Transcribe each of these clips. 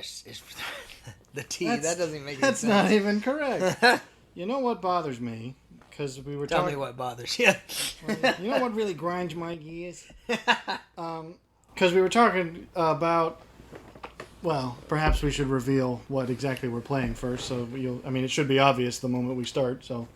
is the T. That doesn't make any sense. That's not even correct. You know what bothers me? Because we were Tell talking... me what bothers you. Well, you know what really grinds my gears? Because we were talking about... Well, perhaps we should reveal what exactly we're playing first. So it should be obvious the moment we start. So,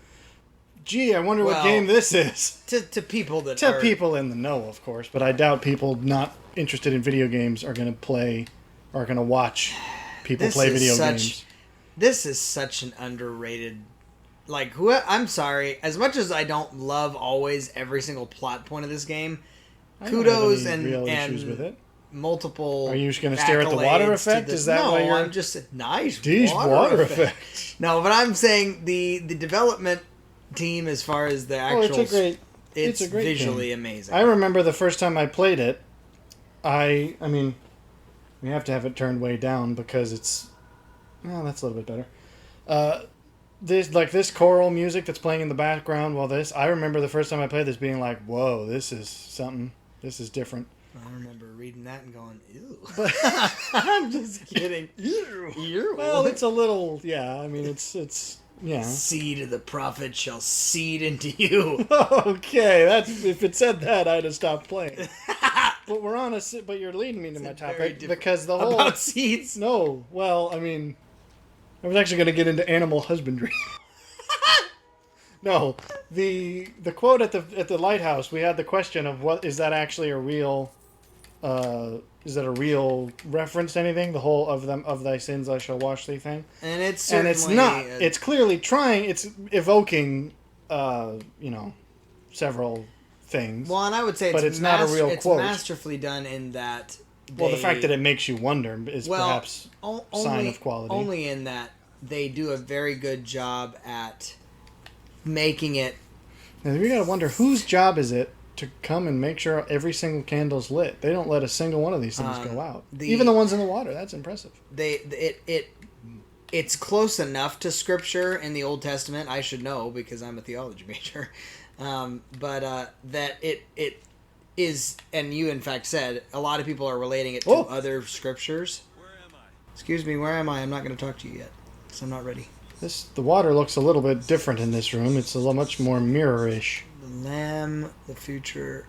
gee, I wonder what game this is. To people that to people in the know, of course. But I doubt people not interested in video games are going to watch people play video games. This is such an underrated. I'm sorry. As much as I don't love always every single plot point of this game, kudos and issues with it. Multiple. Are you just going to stare at the water effect? Is that why you're... I'm just nice water effect. No, but I'm saying the development team, as far as the actual, it's a great visually game. Amazing. I remember the first time I played it. I mean, we have to have it turned way down because it's. Well, that's a little bit better. This choral music that's playing in the background while this. I remember the first time I played this being like, "Whoa, this is something. This is different." I remember reading that and going, ew. But I'm just kidding. Ew. Well, it's a little, yeah. I mean, it's yeah. Seed of the prophet shall seed into you. Okay, if it said that, I'd have stopped playing. But but you're leading me to my topic because the whole about seeds. No, well, I mean, I was actually going to get into animal husbandry. No, the quote at the lighthouse. We had the question of what is that actually a real. Is that a real reference to anything? The whole of thy sins I shall wash thee thing? And it's not. It's clearly trying. It's evoking, several things. Well, and I would say it's not a real quote. It's masterfully done in that. Well, the fact that it makes you wonder is perhaps sign of quality. Only in that they do a very good job at making it. Now, we got to wonder whose job is it to come and make sure every single candle's lit. They don't let a single one of these things go out. Even the ones in the water. That's impressive. It's close enough to Scripture in the Old Testament. I should know because I'm a theology major. But that it is, and you in fact said, a lot of people are relating it to other Scriptures. Where am I? Excuse me, where am I? I'm not going to talk to you yet because I'm not ready. The water looks a little bit different in this room. It's a little much more mirror-ish. The Lamb, the future.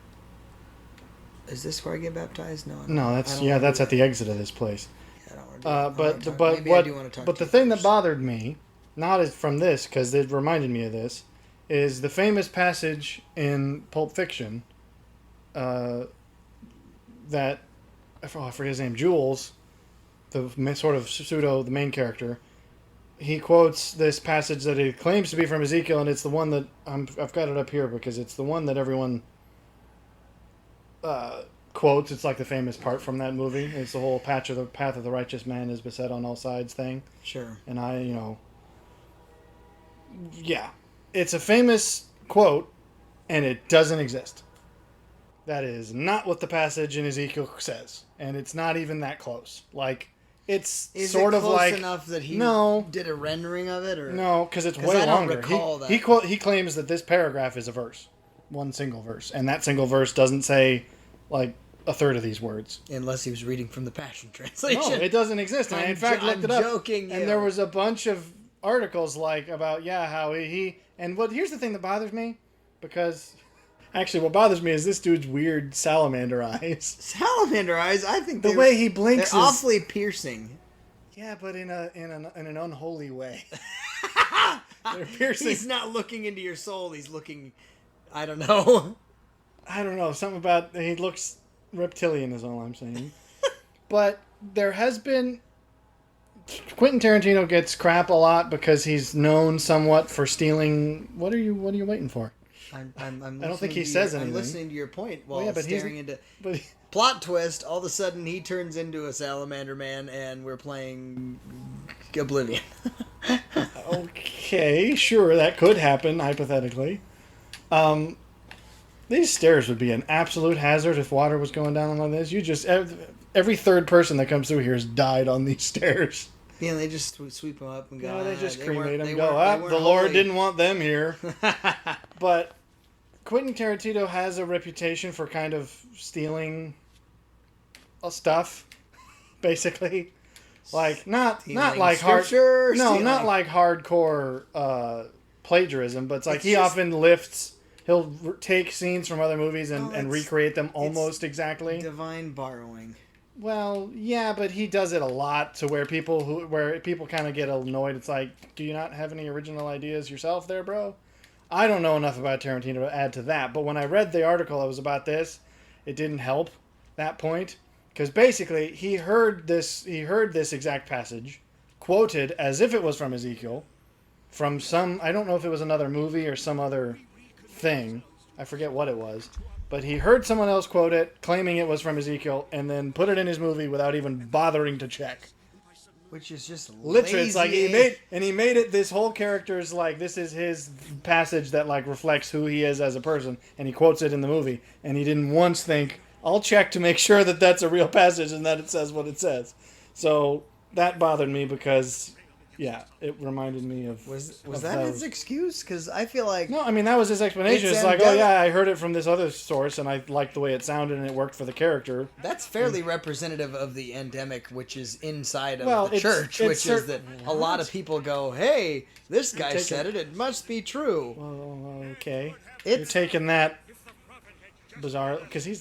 Is this where I get baptized? No, that's at the exit of this place. Yeah, I don't want to But the thing that bothered me, not from this, because it reminded me of this, is the famous passage in Pulp Fiction. That I forget his name. Jules, the sort of the main character. He quotes this passage that he claims to be from Ezekiel, and it's the one that I've got it up here because it's the one that everyone quotes. It's like the famous part from that movie. It's the whole path of the righteous man is beset on all sides thing. Sure. And yeah, it's a famous quote, and it doesn't exist. That is not what the passage in Ezekiel says, and it's not even that close. It's is sort it of close like enough that he did a rendering of it, or no? Because it's way longer. That. He claims that this paragraph is a verse, one single verse, and that single verse doesn't say like a third of these words. Unless he was reading from the Passion Translation. No, it doesn't exist. And I in fact looked it up. Joking, and there was a bunch of articles about how he and here's the thing that bothers me, because. Actually, what bothers me is this dude's weird salamander eyes. Salamander eyes? I think the way he blinks is awfully piercing. Yeah, but in an unholy way. They're piercing. He's not looking into your soul. He's looking. I don't know. Something about he looks reptilian is all I'm saying. But there has been. Quentin Tarantino gets crap a lot because he's known somewhat for stealing. What are you waiting for? I don't think he says anything. I'm listening to your point while but staring into... Plot twist, all of a sudden he turns into a salamander man and we're playing Oblivion. Okay, sure, that could happen, hypothetically. These stairs would be an absolute hazard if water was going down like this. Every third person that comes through here has died on these stairs. Yeah, they just sweep them up and go. Yeah, they just cremate them. The Lord didn't want them here. But Quentin Tarantino has a reputation for kind of stealing stuff, basically. Like not Stealing like scripture, not stealing- like hardcore plagiarism, but it's like It's he just- often he'll take scenes from other movies and it's- recreate them almost exactly. Divine borrowing. Well, yeah, but he does it a lot to where people kind of get annoyed. It's like, do you not have any original ideas yourself there, bro? I don't know enough about Tarantino to add to that, but when I read the article that was about this, it didn't help that point, because basically he heard this exact passage quoted as if it was from Ezekiel from some, I don't know if it was another movie or some other thing. I forget what it was. But he heard someone else quote it, claiming it was from Ezekiel, and then put it in his movie without even bothering to check. Which is just Literally, lazy. it's like he made it. This whole character's like, this is his passage that like reflects who he is as a person, and he quotes it in the movie, and he didn't once think, I'll check to make sure that that's a real passage and that it says what it says. So that bothered me because, yeah, it reminded me of Was of that those. his excuse? Because I feel like No, I mean, that was his explanation. It's It's like, oh endemic. yeah, I heard it from this other source, and I liked the way it sounded, and it worked for the character. that's fairly representative of the endemic, which is inside of Well, the church, it's which is that a lot of people go, "Hey, this guy taking- said it; it must be true." Well, okay. You're It's taking that bizarre, because he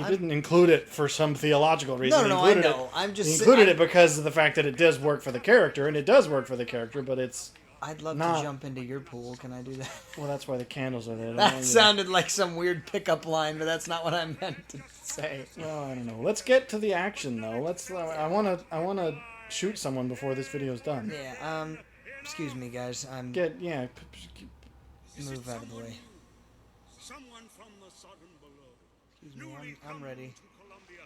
didn't include it for some theological reason. no, He I included know. I'm just He saying- included it because of the fact that it does work for the character, and it does work for the character, but it's... I'd love not- to jump into your pool. Can I do that? Well, that's why the candles are there. That sounded like some weird pickup line, but that's not what I meant to say. Well, I don't know. Let's get to the action, though. I wanna shoot someone before this video's done. Yeah. Excuse me, guys. I'm move out of the way. Someone from the sodden below. Excuse me. I'm ready.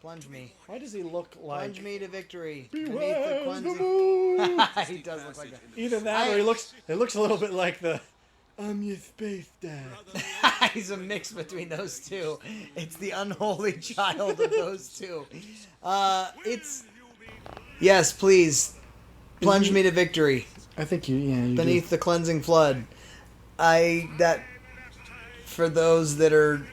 Plunge me. Why does he look like... Plunge me to victory. Beware Beneath the the cleansing. moon! He does look like that. Either that, or it looks a little bit like the... I'm your space dad. He's a mix between those two. It's the unholy child of those two. It's... Yes, please. Plunge me to victory. I think you Beneath the cleansing flood. For those that are...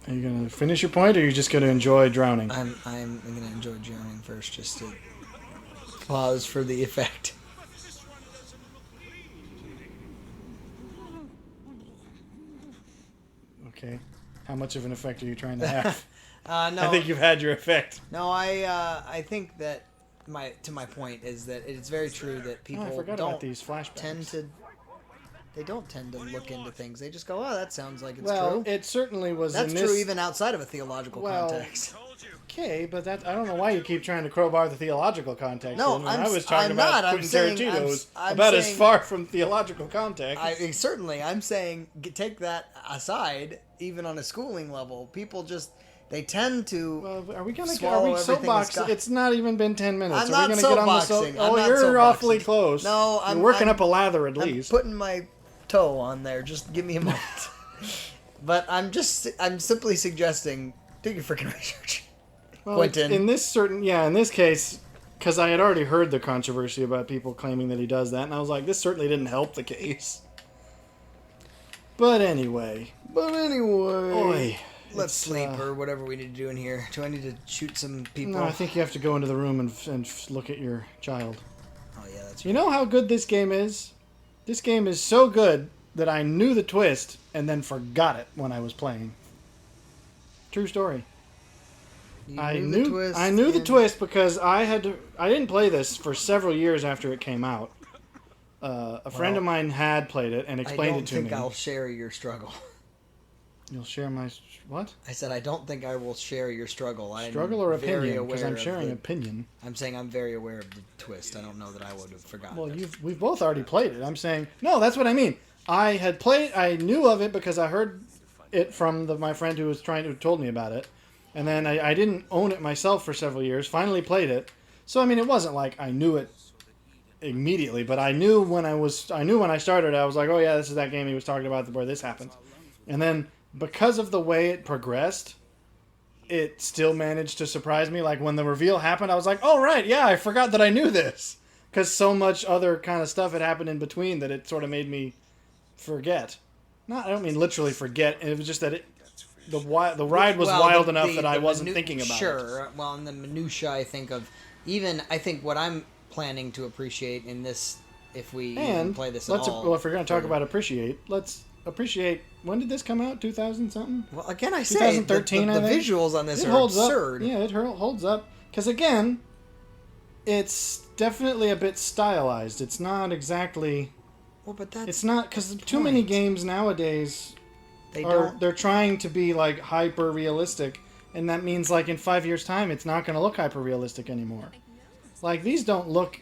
Are you gonna finish your point, or are you just gonna enjoy drowning? I'm gonna enjoy drowning first, just to pause for the effect. Okay. How much of an effect are you trying to have? No, I think you've had your effect. no, I think that my point is that it's very true that people Oh, I forgot don't about these flashbacks. tend to look into things. They just go, "Oh, that sounds like it's Well, true." it certainly was That's in this... true even outside of a theological Well, context. Okay, but that I don't know why you keep trying to crowbar the theological context. No, in when I was talking I'm about not. I'm Quentin saying- Tarantino's I'm about as saying- far from theological context. Certainly, I'm saying take that aside. Even on a schooling level, people just they tend to. Well, are we gonna swallow everything soapbox? that's got- It's not even been 10 minutes. I'm are not we gonna get on the soapboxing. Oh, I'm not you're awfully soapboxing. close. No, You're working I'm- up a lather at I'm least. putting my toe on there. Just give me a moment. But I'm simply suggesting do your freaking research. Well, Quentin. in this case, because I had already heard the controversy about people claiming that he does that, and I was like, this certainly didn't help the case. But anyway, Oi, Let's it's, sleep or whatever we need to do in here. Do I need to shoot some people? No, I think you have to go into the room and look at your child. Oh yeah, that's You know how good this game is? This game is so good that I knew the twist and then forgot it when I was playing. True story. You I knew the twist. I knew the and- twist because I didn't play this for several years after it came out. A friend of mine had played it and I explained don't it to think me. I'll share your struggle. You'll share my what? I said I don't think I will share your struggle. I'm Struggle or very opinion? Because aware I'm of sharing the- opinion. I'm saying I'm very aware of the twist. I don't know that I would have forgotten. Well, it. we've both already played it. I'm saying no. That's what I mean. I knew of it because I heard it from my friend who told me about it, and then I didn't own it myself for several years. Finally played it. So I mean, it wasn't like I knew it immediately, but I knew when I started. I was like, oh yeah, this is that game he was talking about where this happens, and then because of the way it progressed, it still managed to surprise me. Like when the reveal happened, I was like, oh right, yeah, I forgot that I knew this. Because so much other kind of stuff had happened in between that it sort of made me forget. Not, I don't mean literally forget. It was just that the ride was wild enough that I wasn't thinking about it. Sure. Well, in the minutia, I think what I'm planning to appreciate in this, if we even play this at all. Well, if we're going to talk about appreciate, let's appreciate. When did this come out? 2000 something? Well, again, I say 2013. the visuals on this it are holds absurd. Up. Yeah, it holds up. Because again, it's definitely a bit stylized. It's not exactly. Well, but that's. It's not because too many games nowadays. They're trying to be like hyper realistic, and that means like in 5 years' time, it's not going to look hyper realistic anymore. Like these don't look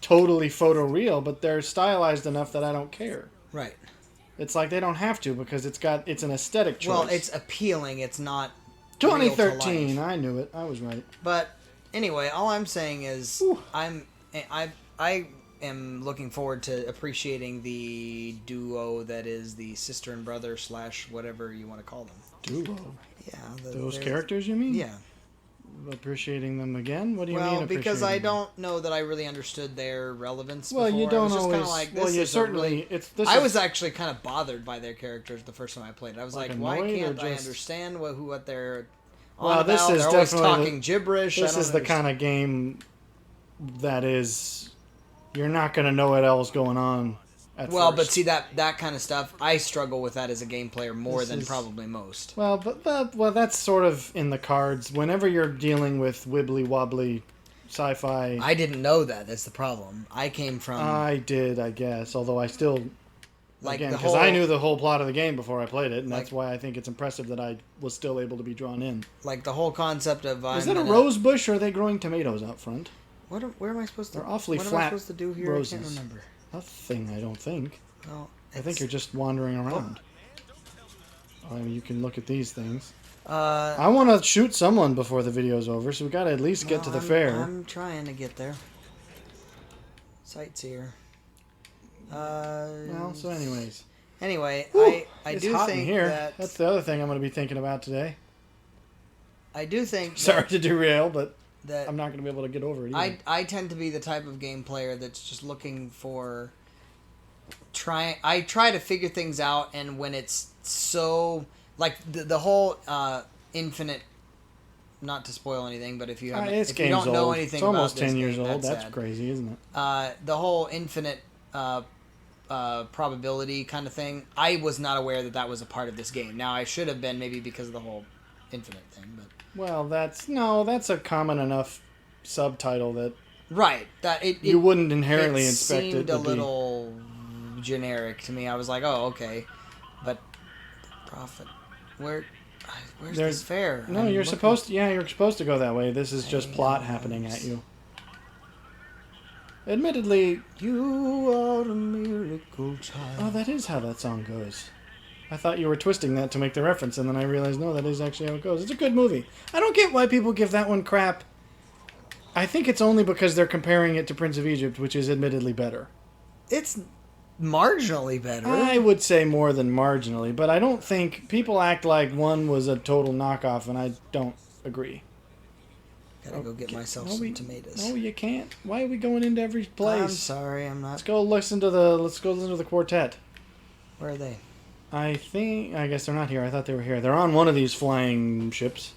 totally photoreal, but they're stylized enough that I don't care. Right. It's like they don't have to because it's an aesthetic choice. Well, it's appealing. It's not. 2013. I knew it. I was right. But anyway, all I'm saying is I am looking forward to appreciating the duo that is the sister and brother / whatever you want to call them. Duo. Yeah. Those characters, you mean? Yeah. Appreciating them again? What do you mean? Well, because I don't know that I really understood their relevance. Well, before. you don't I was always. Just like, well, you certainly. I was actually kind of bothered by their characters the first time I played it. I was like, why can't I understand what they're on about? This is they're always definitely talking gibberish. This is the kind of game that is. You're not going to know what else going on. But see that kind of stuff, I struggle with that as a game player more than probably most. Well, but that's sort of in the cards. Whenever you're dealing with wibbly wobbly sci-fi, I didn't know that. That's the problem. I came from. I did, I guess. Although I still, like, again, because I knew the whole plot of the game before I played it, and that's why I think it's impressive that I was still able to be drawn in. Like the whole concept of. Is that a rose bush, or are they growing tomatoes out front? Where am I supposed to? They're awfully what flat. What am I supposed to do here? Roses. I can't remember. Nothing, I don't think. Well, I think you're just wandering around. I mean, you can look at these things. I want to shoot someone before the video's over, so we got to at least get to the fair. I'm trying to get there. Sightseer. Well, so anyways. Anyway, I it's do hot think in here. that... That's the other thing I'm going to be thinking about today. I do think... Sorry to derail, but that I'm not going to be able to get over it either. I tend to be the type of game player that's just looking for... I try to figure things out, and when it's so... Like, the whole infinite... Not to spoil anything, but if you haven't, if you don't know anything about this game, it's almost 10 years old. That's sad. Crazy, isn't it? The whole infinite probability kind of thing, I was not aware that was a part of this game. Now, I should have been, maybe because of the whole infinite thing, but... Well, that's a common enough subtitle that... Right. You wouldn't inherently expect it to be... It seemed a little generic to me. I was like, oh, okay. But, profit... Where's this fair? No, you're supposed to go that way. This is just plot happening at you. Admittedly... You are a miracle child. Oh, that is how that song goes. I thought you were twisting that to make the reference, and then I realized, no, that is actually how it goes. It's a good movie. I don't get why people give that one crap. I think it's only because they're comparing it to Prince of Egypt, which is admittedly better. It's marginally better. I would say more than marginally, but I don't think... People act like one was a total knockoff, and I don't agree. Gotta go get myself some tomatoes. No, you can't. Why are we going into every place? I'm sorry, I'm not... Let's go listen to the quartet. Where are they? I guess they're not here. I thought they were here. They're on one of these flying ships.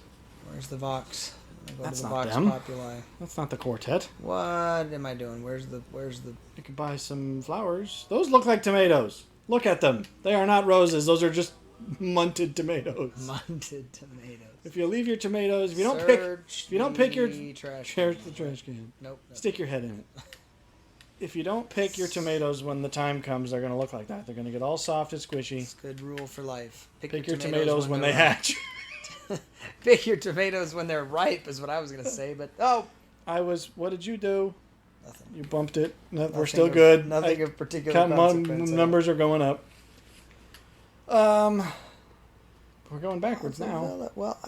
Where's the Vox? That's not them. Populi. That's not the quartet. What am I doing? Where's the... You could buy some flowers. Those look like tomatoes. Look at them. They are not roses. Those are just munted tomatoes. Munted tomatoes. If you leave your tomatoes, if you don't pick your trash the trash can. Nope. Stick your head in it. If you don't pick your tomatoes when the time comes, they're going to look like that. They're going to get all soft and squishy. It's a good rule for life. Pick your tomatoes when they hatch. Pick your tomatoes when they're ripe is what I was going to say, but... What did you do? Nothing. You bumped it. We're still good. Nothing of particular consequence. Numbers are going up. We're going backwards now. Well,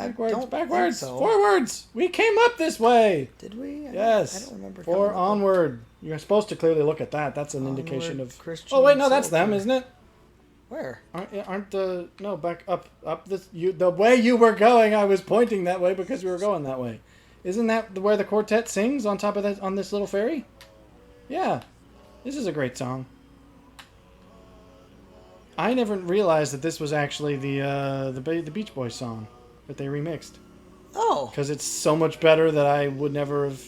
Backwards. So. Forwards. We came up this way. Did we? Yes. I don't remember. Onward. You're supposed to clearly look at that. That's an indication of... Christian oh, wait, no, that's them, isn't it? Where? Back up the way you were going, I was pointing that way because we were going that way. Isn't that where the quartet sings on top of that, on this little ferry? Yeah. This is a great song. I never realized that this was actually the Beach Boys song that they remixed. Oh. Because it's so much better that I would never have...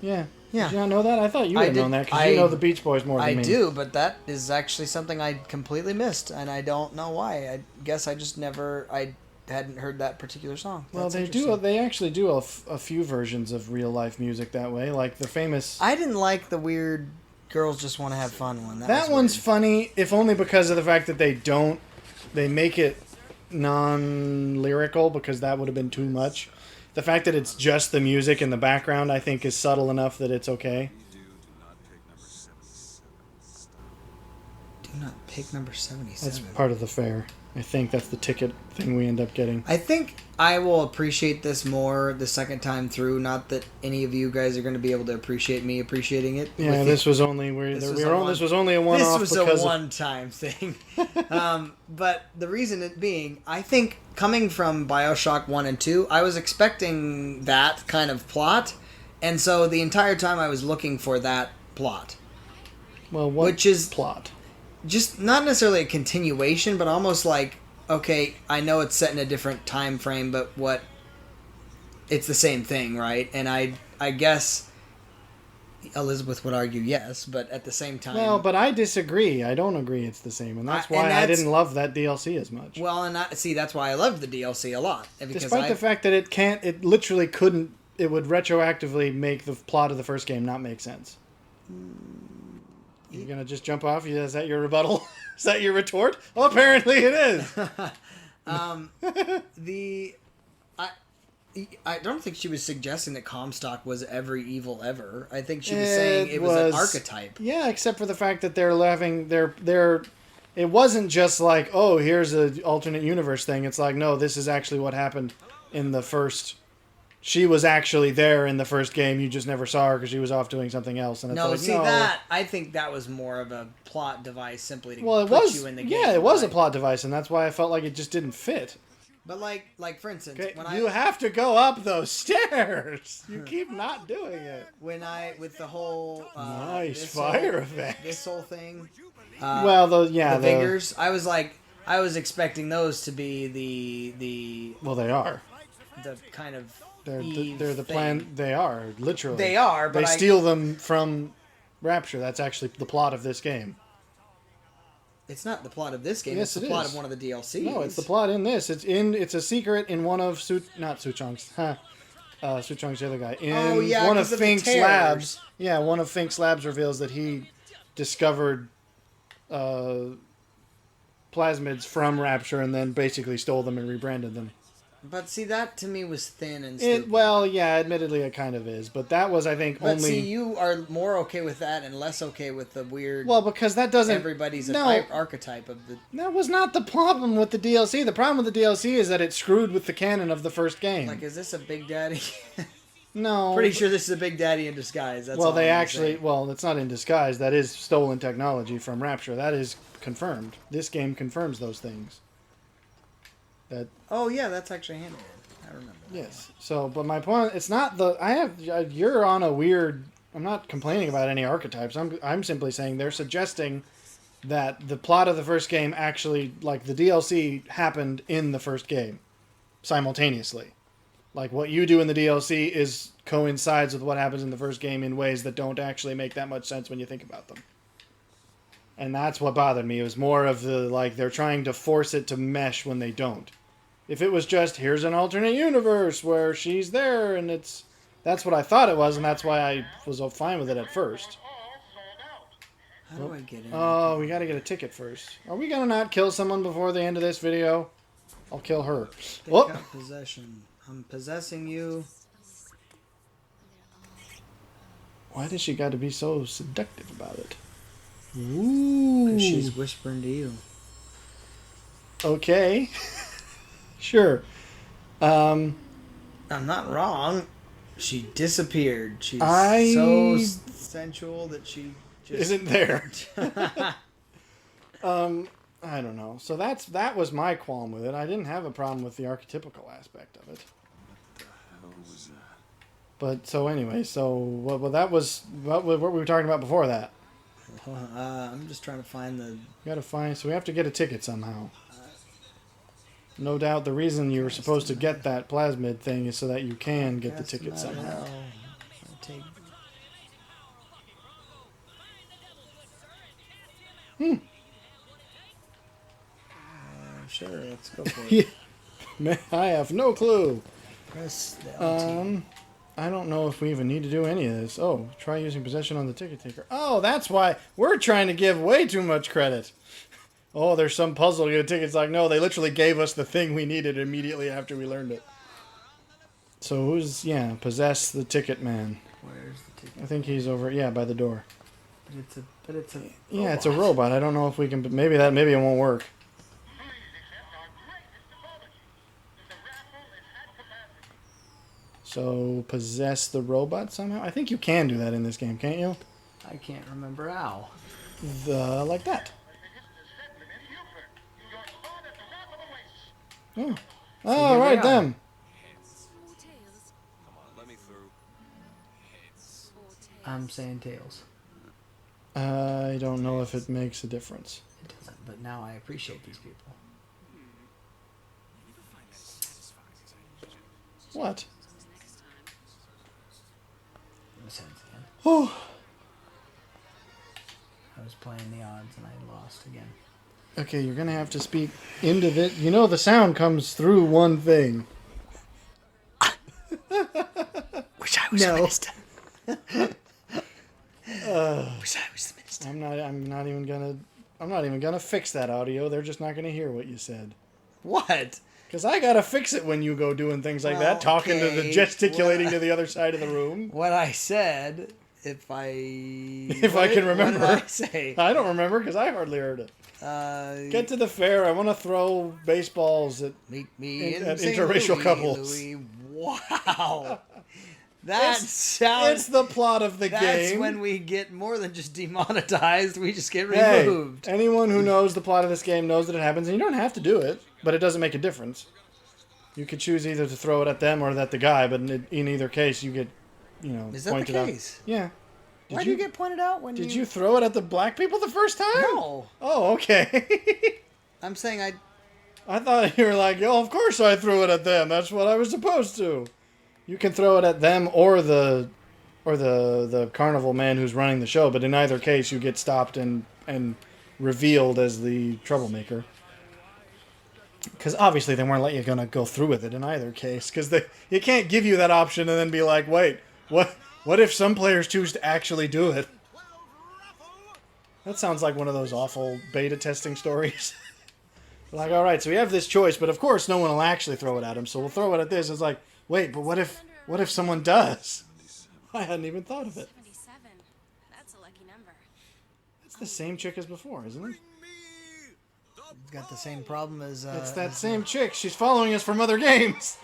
Yeah. Yeah. Did you not know that? I thought you would have known that because you know the Beach Boys more than me. I do, but that is actually something I completely missed, and I don't know why. I guess I just never... I hadn't heard that particular song. Well, they actually do a few versions of real-life music that way, like the famous... I didn't like the weird Girls Just Want to Have Fun one. That one's funny, if only because of the fact that they make it non-lyrical, because that would have been too much. The fact that it's just the music in the background, I think, is subtle enough that it's okay. Do not pick number 77. That's part of the fare. I think that's the ticket thing we end up getting. I think I will appreciate this more the second time through. Not that any of you guys are going to be able to appreciate me appreciating it. Yeah, this was only a one-off. This was a one-time thing. But the reason it being, I think coming from BioShock 1 and 2, I was expecting that kind of plot, and so the entire time I was looking for that plot. Well, which is plot? Just not necessarily a continuation, but almost like, okay, I know it's set in a different time frame, but it's the same thing, right? And I guess Elizabeth would argue yes, but at the same time... Well, but I disagree. I don't agree it's the same, and that's why I didn't love that DLC as much. Well, that's why I loved the DLC a lot. Despite the fact that it literally couldn't, it would retroactively make the plot of the first game not make sense. You're gonna just jump off? Is that your rebuttal? Is that your retort? Well, apparently it is. I don't think she was suggesting that Comstock was every evil ever. I think she was saying it was an archetype. Yeah, except for the fact that it wasn't just like, oh, here's an alternate universe thing. It's like, no, this is actually what happened in the first. She was actually there in the first game. You just never saw her because she was off doing something else. And it's I think that was more of a plot device simply to put you in the game. Yeah, it was a plot device, and that's why I felt like it just didn't fit. But like for instance, you have to go up those stairs. You keep not doing it. With the whole nice fire effect, this whole thing. The fingers. I was expecting those to be the. Well, they are. The kind of. They're the plan. They are literally. They are. But they steal them from Rapture. That's actually the plot of this game. It's not the plot of this game. Yes, it's the plot of one of the DLCs. No, it's the plot in this. It's a secret in one of Suchong's. Suchong's the other guy. In one of Fink's labs. Yeah, one of Fink's labs reveals that he discovered plasmids from Rapture and then basically stole them and rebranded them. But see, that to me was thin and stupid. Admittedly it kind of is. But that was, I think, only... But see, you are more okay with that and less okay with the weird... Well, because that doesn't... Everybody's an archetype of the... That was not the problem with the DLC. The problem with the DLC is that it screwed with the canon of the first game. Like, is this a Big Daddy? No. Pretty sure this is a Big Daddy in disguise. That's it's not in disguise. That is stolen technology from Rapture. That is confirmed. This game confirms those things. That's actually handed. I remember that. Yes. So, but my point, it's not you're on a weird, I'm not complaining about any archetypes. I'm simply saying they're suggesting that the plot of the first game actually, like the DLC happened in the first game simultaneously. Like what you do in the DLC coincides with what happens in the first game in ways that don't actually make that much sense when you think about them. And that's what bothered me. It was more of they're trying to force it to mesh when they don't. If it was just, here's an alternate universe where she's there, and that's what I thought it was, and that's why I was fine with it at first. How do I get in? Oh, we gotta get a ticket first. Are we gonna not kill someone before the end of this video? I'll kill her. Possession. I'm possessing you. Why does she got to be so seductive about it? Ooh. Because she's whispering to you. Okay. Sure. I'm not wrong. She disappeared. She's so sensual that she just... isn't there. I don't know. So that was my qualm with it. I didn't have a problem with the archetypical aspect of it. What the hell was that? But so anyway, that was what we were talking about before that. I'm just trying to find the... Gotta find... So we have to get a ticket somehow. No doubt the reason you were supposed to get that plasmid thing is so that you can get the ticket somehow. Sure, let's go for it. Man, I have no clue. Press the LT. I don't know if we even need to do any of this. Oh, try using possession on the ticket taker. Oh, that's why we're trying to give way too much credit. Oh, there's some puzzle to get a ticket. It's like, no, they literally gave us the thing we needed immediately after we learned it. So who's, possess the ticket man. Where's the ticket? I think he's over, by the door. But it's a Yeah, it's a robot. I don't know if we can, maybe it won't work. So, possess the robot somehow? I think you can do that in this game, can't you? I can't remember how. Like that. Oh, here right, they are. them. Come on, let me through. I'm saying tails. I don't know if it makes a difference. It doesn't, but now I appreciate these people. What? Oh. I was playing the odds and I lost again. Okay, you're gonna have to speak into this. You know the sound comes through one thing. Wish I was the minister. Wish I was the minister. I'm not even gonna fix that audio. They're just not gonna hear what you said. What? Because I gotta fix it when you go doing things like that, talking to the gesticulating to the other side of the room. What I said, if I can remember. What did I say? I don't remember because I hardly heard it. Get to the fair. I want to throw baseballs at Meet me at St. interracial Louis, couples. Louis. Wow. That sounds... It's the plot of the game. That's when we get more than just demonetized. We just get Hey, removed. anyone who knows the plot of this game knows that it happens, and you don't have to do it, but it doesn't make a difference. You could choose either to throw it at them or at the guy, but in either case, you get, Is that pointed the out. case? Yeah. Why do you get pointed out when Did you throw it at the black people the first time? No. Oh, okay. I'm saying I thought you were like, of course I threw it at them. That's what I was supposed to. You can throw it at them or the carnival man who's running the show, but in either case, you get stopped and revealed as the troublemaker. Because obviously they weren't letting you gonna go through with it in either case. Because you can't give you that option and then be like, wait, what if some players choose to actually do it? That sounds like one of those awful beta testing stories. Like, all right, so we have this choice, but of course no one will actually throw it at him, so we'll throw it at this. It's like, wait, but what if someone does? I hadn't even thought of it. 77. That's a lucky number. It's the same chick as before, isn't it? it's got the same problem as... It's that same chick. She's following us from other games.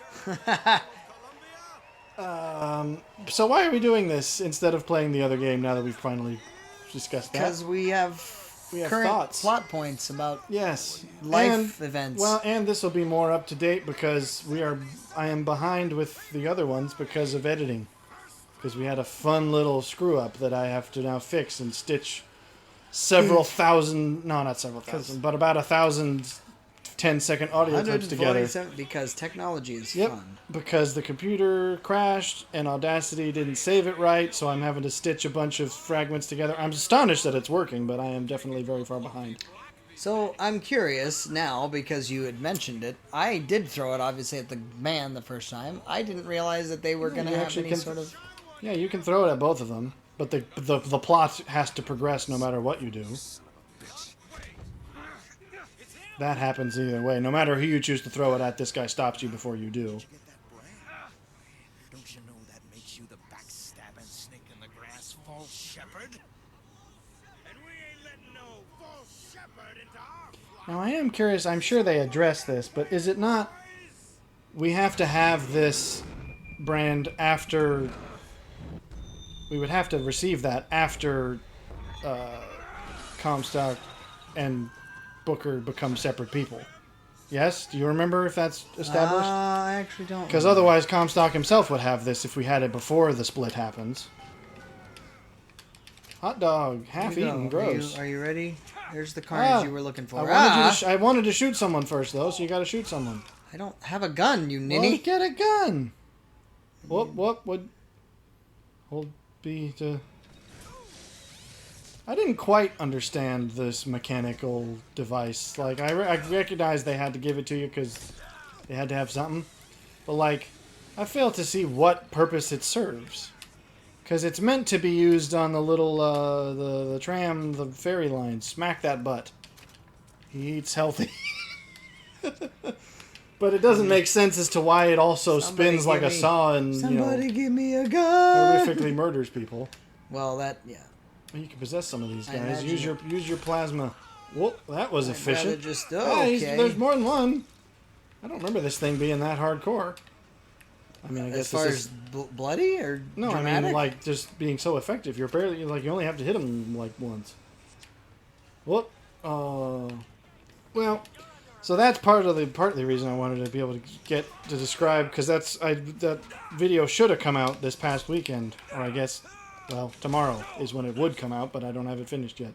So why are we doing this instead of playing the other game now that we've finally discussed that? Because we have current thoughts. plot points about Yes. life events. Well, and this will be more up to date because I am behind with the other ones because of editing. Because we had a fun little screw up that I have to now fix and stitch several thousand, no, not several thousand, but about 1,000 10-second audio clips together. 147 because technology is Yep, fun. because the computer crashed and Audacity didn't save it right, so I'm having to stitch a bunch of fragments together. I'm astonished that it's working, but I am definitely very far behind. So I'm curious now because you had mentioned it. I did throw it obviously at the man the first time. I didn't realize that they were going to you have actually any can- sort of... Yeah, you can throw it at both of them, but the plot has to progress no matter what you do. That happens either way. No matter who you choose to throw it at, this guy stops you before you do. Don't you know that makes you the backstabbing snake in the grass, false shepherd? And we ain't letting no false shepherd into our flock. Now, I am curious. I'm sure they address this, but is it not... We have to have this brand after... We would have to receive that after Comstock and Booker become separate people. Yes? Do you remember if that's established? I actually don't. Because otherwise Comstock himself would have this if we had it before the split happens. Hot dog, Here half we go. eaten, gross. Are you ready? There's the carnage you were looking for. I wanted to shoot someone first, though, so you got to shoot someone. I don't have a gun, you Well, ninny. get a gun. What would hold B to? I didn't quite understand this mechanical device. Like I recognized they had to give it to you because they had to have something, but like I fail to see what purpose it serves. Because it's meant to be used on the little, the tram, the ferry line. Smack that butt. He eats healthy. But it doesn't make sense as to why it also spins like a saw and, give me a gun. horrifically murders people. Well, yeah. Well, you can possess some of these I guys. imagine Use your plasma. Whoa, that was efficient. Just, Yeah, there's more than one. I don't remember this thing being that hardcore. I mean, I guess as far this as is... bloody or No, dramatic? I mean, like, just being so effective. You're barely, like, you only have to hit them, like, once. Whoop. Well, so that's part of the reason I wanted to be able to get to describe, because that video should have come out this past weekend, or I guess, well, tomorrow is when it would come out, but I don't have it finished yet.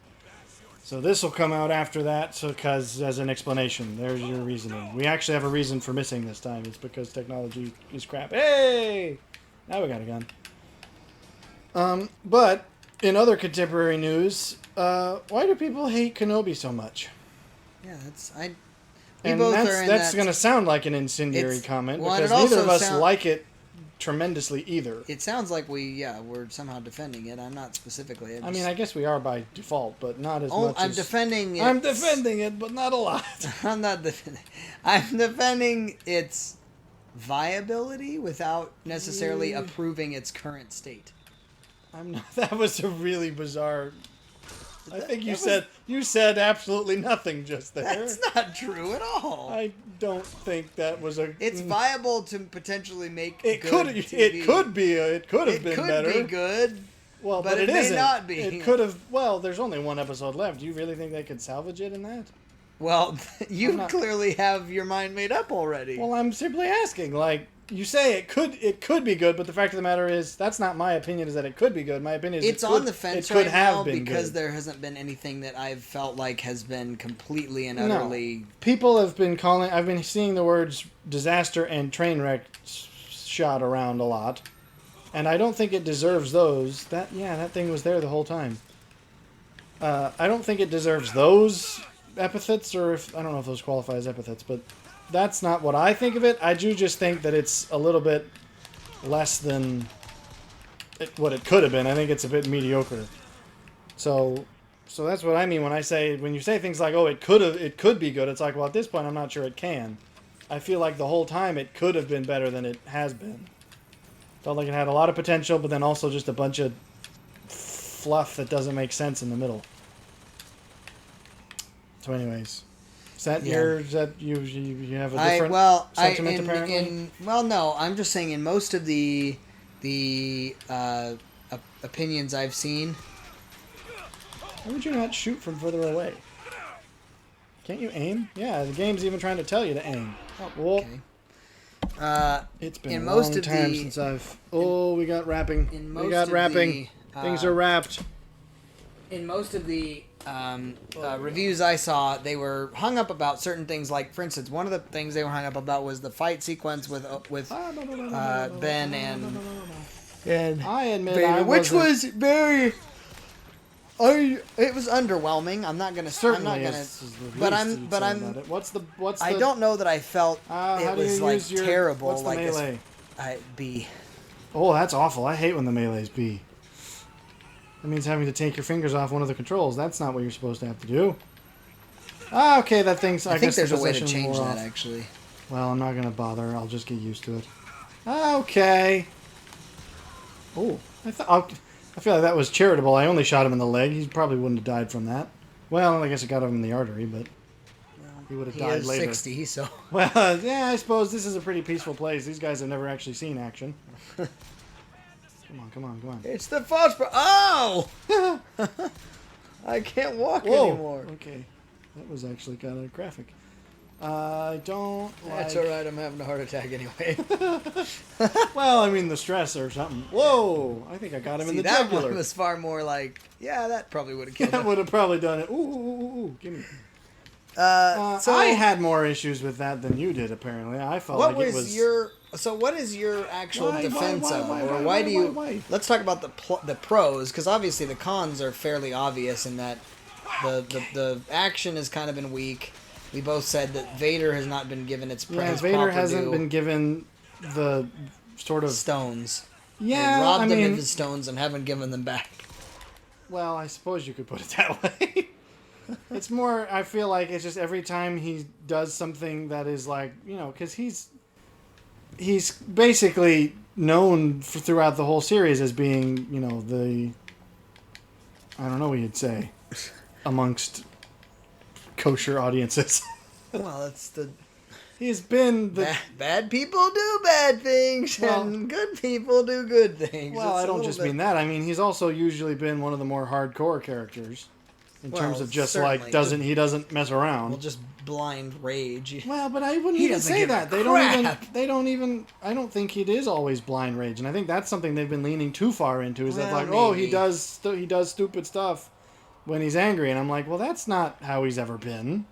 So this will come out after that, so because as an explanation, there's your reasoning. We actually have a reason for missing this time. It's because technology is crap. Hey, now we got a gun. But in other contemporary news, why do people hate Kenobi so much? Yeah, And that's going to sound like an incendiary comment because neither of us like it tremendously either. It sounds like we're somehow defending it. I'm not specifically. I mean, I guess we are by default, but not as much I'm as... defending it. I'm defending it, but not a lot. I'm not defending. I'm defending its viability without necessarily approving its current state. I'm not. That was a really bizarre... I think you said absolutely nothing just there. That's not true at all. I don't think that was a... It's viable to potentially make It good could. TV. It could be. It could have been better. It could be good. Well, but it it may isn't. not be. It could have. Well, there's only one episode left. Do you really think they could salvage it in that? Well, you clearly have your mind made up already. Well, I'm simply asking. Like you say, it could be good, but the fact of the matter is, that's not my opinion. Is that it could be good? My opinion is it's on the fence it could right have now been because good. there hasn't been anything that I've felt like has been completely and utterly. No. People have been calling. I've been seeing the words disaster and train wreck shot around a lot, and I don't think it deserves those. That thing was there the whole time. I don't think it deserves those epithets, or I don't know if those qualify as epithets, but that's not what I think of it. I do just think that it's a little bit less than what it could have been. I think it's a bit mediocre. So that's what I mean when you say things like, "Oh, it could be good." It's like, well, at this point, I'm not sure it can. I feel like the whole time it could have been better than it has been. Felt like it had a lot of potential, but then also just a bunch of fluff that doesn't make sense in the middle. So, anyways. Is that you have a different sentiment apparently? No, I'm just saying in most of the opinions I've seen. Why would you not shoot from further away? Can't you aim? Yeah, the game's even trying to tell you to aim. Oh, okay. It's been a long time since I've... Oh, we got wrapping. We got wrapping. Things are wrapped. In most of the reviews I saw, they were hung up about certain things. Like, for instance, one of the things they were hung up about was the fight sequence with Ben and I admit Vader, which was very. It was underwhelming. I'm not gonna. Certainly, What's I don't know that I felt it was like terrible. What's the like melee? B. Oh, that's awful. I hate when the melee's B. That means having to take your fingers off one of the controls. That's not what you're supposed to have to do. Ah, okay, that thing's... I think there's a way to change that, actually. Well, I'm not going to bother. I'll just get used to it. Okay. Oh, I feel like that was charitable. I only shot him in the leg. He probably wouldn't have died from that. Well, I guess it got him in the artery, but he would have died later. 60, so... Well, yeah, I suppose this is a pretty peaceful place. These guys have never actually seen action. Come on. It's the phosphor. Oh! I can't walk anymore. Okay. That was actually kind of graphic. I don't That's like... alright, I'm having a heart attack anyway. Well, I mean, the stress or something. Whoa! I think I got him in the that jugular. one was far more like, yeah, that probably would have killed That him. would have probably done it. Ooh, give me. So I had more issues with that than you did. Apparently, I felt what like was, it was your... So what is your actual defense of it? Or why why do you... why? Let's talk about the pros, because obviously the cons are fairly obvious in that the action has kind of been weak. We both said that Vader has not been given its Yeah, his Vader proper hasn't due. been given the sort of... Stones. Yeah, They robbed I him mean... of his stones and haven't given them back. Well, I suppose you could put it that way. It's more, I feel like it's just every time he does something that is like, you know, because he's basically known throughout the whole series as being, you know, I don't know what you'd say, amongst kosher audiences. Well, that's the... He's been the... Bad people do bad things, Well- and good people do good things. Well, It's I a don't little just bit- mean that. I mean, he's also usually been one of the more hardcore characters in Well, terms of just certainly. like he doesn't mess around. Well, just blind rage. Well, but I wouldn't He even doesn't say give a that. They don't even I don't think it is always blind rage. And I think that's something they've been leaning too far into is that Well, like, oh, he maybe. does stupid stuff when he's angry, and I'm like, well, that's not how he's ever been.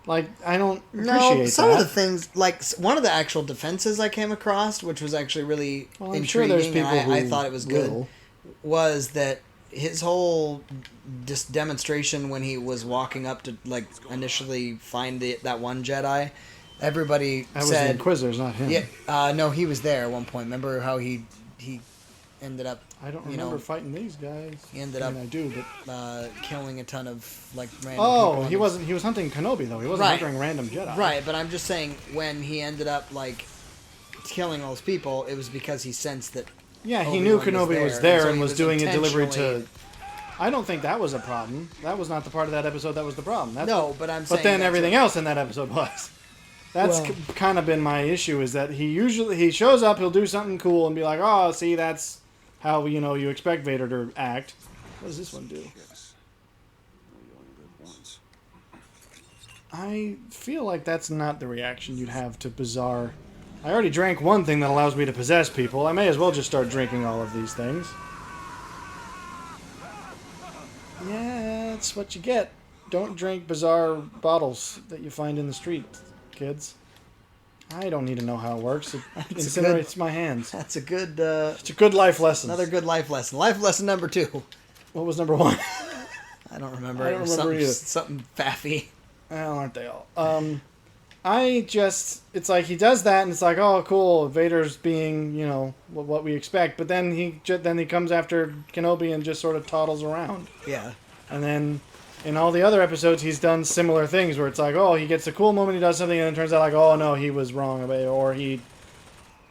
Like, I don't appreciate No, some that. of the things, like one of the actual defenses I came across, which was actually really Well, I'm sure there's intriguing, people and I who thought it was will. good, was that his whole just demonstration when he was walking up to like initially find that one Jedi, everybody That was the said, Inquisitors, not him. yeah, no, he was there at one point. Remember how he ended up, I don't you remember know, fighting these guys. he ended I mean, up I do, but killing a ton of like random people. oh, on he the- wasn't. He was hunting Kenobi though. He wasn't Right. hunting random Jedi. Right, but I'm just saying when he ended up like killing all those people, it was because he sensed that. Yeah, he Obi-Wan knew was Kenobi was there, there and so and he was was doing a delivery to. intentionally- I don't think that was a problem. That was not the part of that episode that was the problem. That's No, but I'm saying. But then that's everything what- else in that episode was. That's Well- kind of been my issue is that he shows up, he'll do something cool and be like, oh, see, that's how you expect Vader to act. What does this one do? Yes. You only live once. I feel like that's not the reaction you'd have to bizarre. I already drank one thing that allows me to possess people. I may as well just start drinking all of these things. Yeah, that's what you get. Don't drink bizarre bottles that you find in the street, kids. I don't need to know how it works. It That's a incinerates my hands. That's a good. It's a good life lesson. Another good life lesson. Life lesson number 2. What was number 1? I don't remember. I It don't was remember either. something faffy. Well, aren't they all? It's like he does that, and it's like, oh, cool, Vader's being, what we expect. But then he comes after Kenobi and just sort of toddles around. Yeah. And then in all the other episodes, he's done similar things where it's like, oh, he gets a cool moment, he does something, and it turns out like, oh no, he was wrong,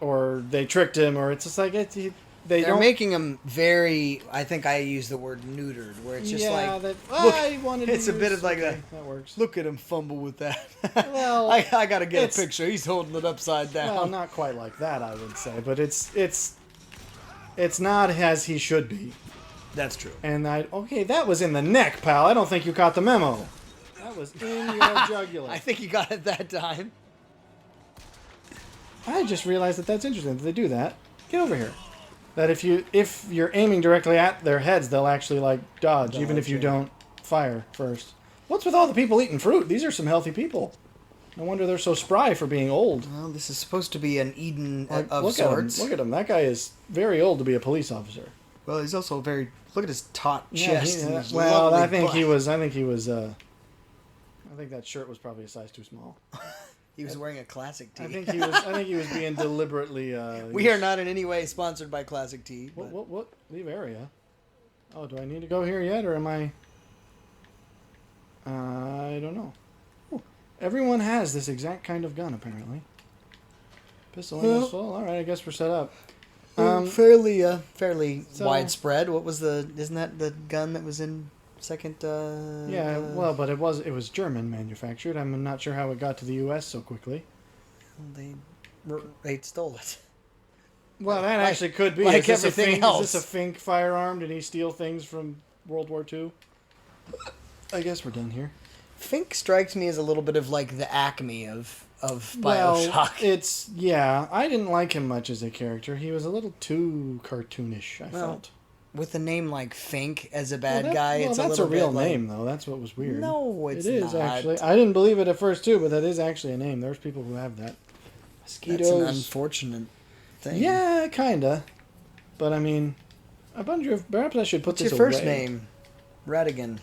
or they tricked him, or it's just like They're don't making him very. I think I use the word neutered, where it's just like. that, look, I wanted to it's a bit use- of like okay, a- that works. Look at him fumble with that. Well, I gotta get it's- a picture. He's holding it upside down. Well, not quite like that, I would say, but it's not as he should be. That's true. And that was in the neck, pal. I don't think you caught the memo. That was in your jugular. I think you got it that time. I just realized that's interesting that they do that. Get over here. That if you're aiming directly at their heads, they'll actually like dodge, even if you yeah. don't fire first. What's with all the people eating fruit? These are some healthy people. No wonder they're so spry for being old. Well, this is supposed to be an Eden Like, of look sorts. at him. Look at him. That guy is very old to be a police officer. Well, he's also very. Look at his taut Yeah, chest. and his well, lovely I think butt. he was. I think that shirt was probably a size too small. He was wearing a classic tee. I think he was being deliberately. We are not in any way sponsored by Classic Tea. but- What? Leave area. Oh, do I need to go here yet, or am I? I don't know. Ooh, everyone has this exact kind of gun, apparently. Pistol almost full. All right, I guess we're set up. fairly so- widespread. What was isn't that the gun that was in second? Yeah, well, but it was German manufactured. I'm not sure how it got to the U.S. so quickly. They stole it. Well, that Like- actually could be. like Is this everything a Fink, else. Is this a Fink firearm? Did he steal things from World War II? I guess we're done here. Fink strikes me as a little bit of like the Acme of Well, BioShock. I didn't like him much as a character. He was a little too cartoonish, I felt. With a name like Fink as a bad Well, guy, it's a that's little a real bit like, name, though. That's what was weird. No, it's It is, not. actually. I didn't believe it at first, too, but that is actually a name. There's people who have that. Mosquitoes. That's an unfortunate thing. Yeah, kinda. But, I mean, I wonder if perhaps I should put What's this your first away. name? Radigan.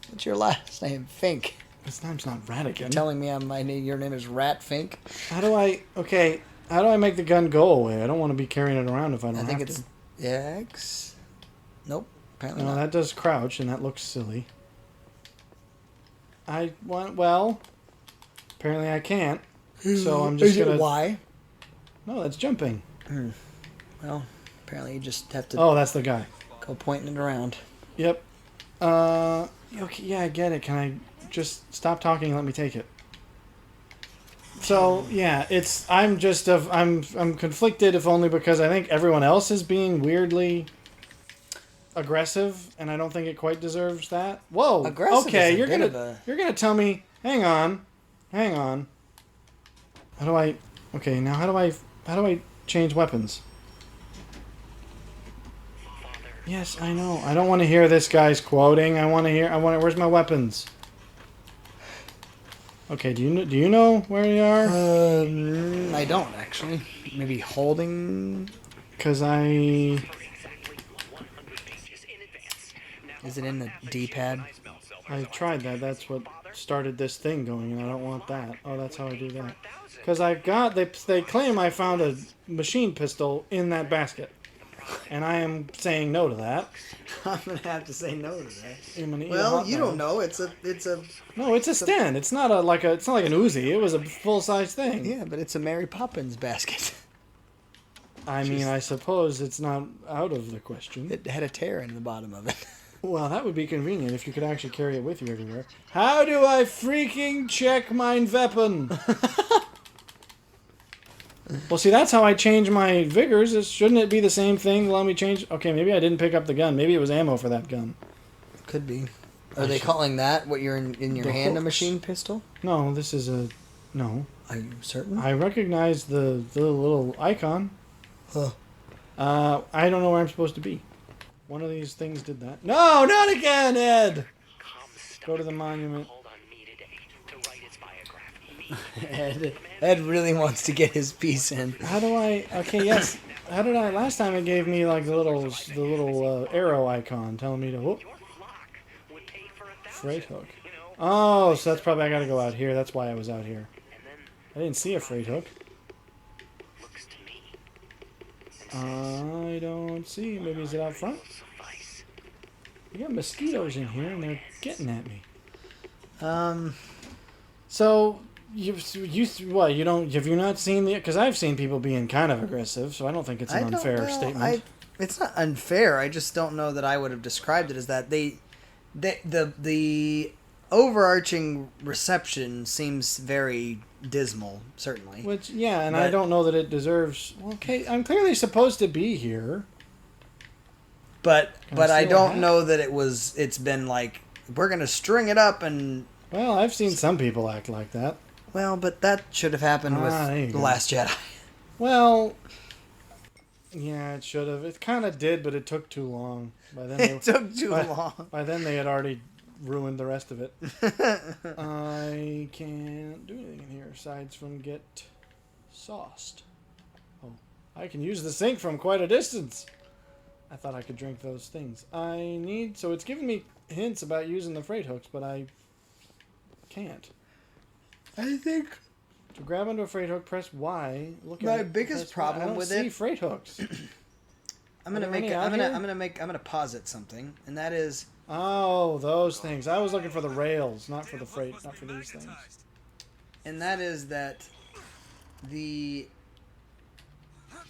What's your last name? Fink. His name's not Radigan. You're telling me your name is Rat Fink? How do I make the gun go away? I don't want to be carrying it around if I don't I think have it's to. X. Nope. Apparently No, not. that does crouch, and that looks silly. Well, apparently I can't. So I'm just Is it gonna... Y? No, that's jumping. Well, apparently you just have to Oh, that's the guy. go pointing it around. Yep. Okay, yeah, I get it. Can I just stop talking and let me take it? So, yeah, I'm conflicted, if only because I think everyone else is being weirdly aggressive, and I don't think it quite deserve that. Whoa. Aggressive Okay, is a you're bit gonna of you're gonna tell me. Hang on. How do I? Okay, now how do I change weapons? Yes, I know. I don't want to hear this guy's quoting. Where's my weapons? Okay, do you know where they are? I don't actually. Maybe holding. Because Is it in the D-pad? I tried that. That's what started this thing going, and I don't want that. Oh, that's how I do that. Because they claim I found a machine pistol in that basket, and I am saying no to that. I'm gonna have to say no to that. I'm gonna eat a Well, hot you dog. don't know. It's a. No, it's a stand. It's not like an Uzi. It was a full size thing. Yeah, but it's a Mary Poppins basket. I mean, I suppose it's not out of the question. It had a tear in the bottom of it. Well, that would be convenient if you could actually carry it with you everywhere. How do I freaking check mein weapon? Well, see, that's how I change my vigors. Shouldn't it be the same thing? Let me change. Okay, maybe I didn't pick up the gun. Maybe it was ammo for that gun. Could be. Are they calling that what you're in your The hand, a hooks. machine pistol? No, this is a... No. Are you certain? I recognize the little icon. Huh. I don't know where I'm supposed to be. One of these things did that. No, not again, Ed! Go to the monument. Ed really wants to get his piece in. How do I... Okay, yes. How did I... Last time it gave me, like, the little arrow icon telling me to... Whoop. Freight hook. Oh, so that's probably... I gotta go out here. That's why I was out here. I didn't see a freight hook. I don't see. Maybe is it out front? We got mosquitoes in here, and they're getting at me. So what? You don't? Have you not seen the? Because I've seen people being kind of aggressive, so I don't think it's an unfair statement. It's not unfair. I just don't know that I would have described it as that. The overarching reception seems very dismal, certainly. Which, yeah, and But- I don't know that it deserves. Well, okay, I'm clearly supposed to be here. But Can I I steal a don't hat? know that it's been like we're gonna string it up and Well, I've seen some people act like that. well, but that should have happened there you with go. The Last Jedi. Well, yeah, it should have. It kind of did, but it took too long. By then, It took too by- long. By then, they had already ruined the rest of it. I can't do anything in here aside from get sauced. Oh, I can use the sink from quite a distance. I thought I could drink those things. So it's giving me hints about using the freight hooks, but I can't. I think To grab onto a freight hook, press Y. Look My at it, biggest press Y. problem I don't with see it- freight hooks. I'm gonna Are there make any it, out I'm here? gonna posit something, and that is Oh, those things. I was looking for the rails, not for the freight, not for these things. that the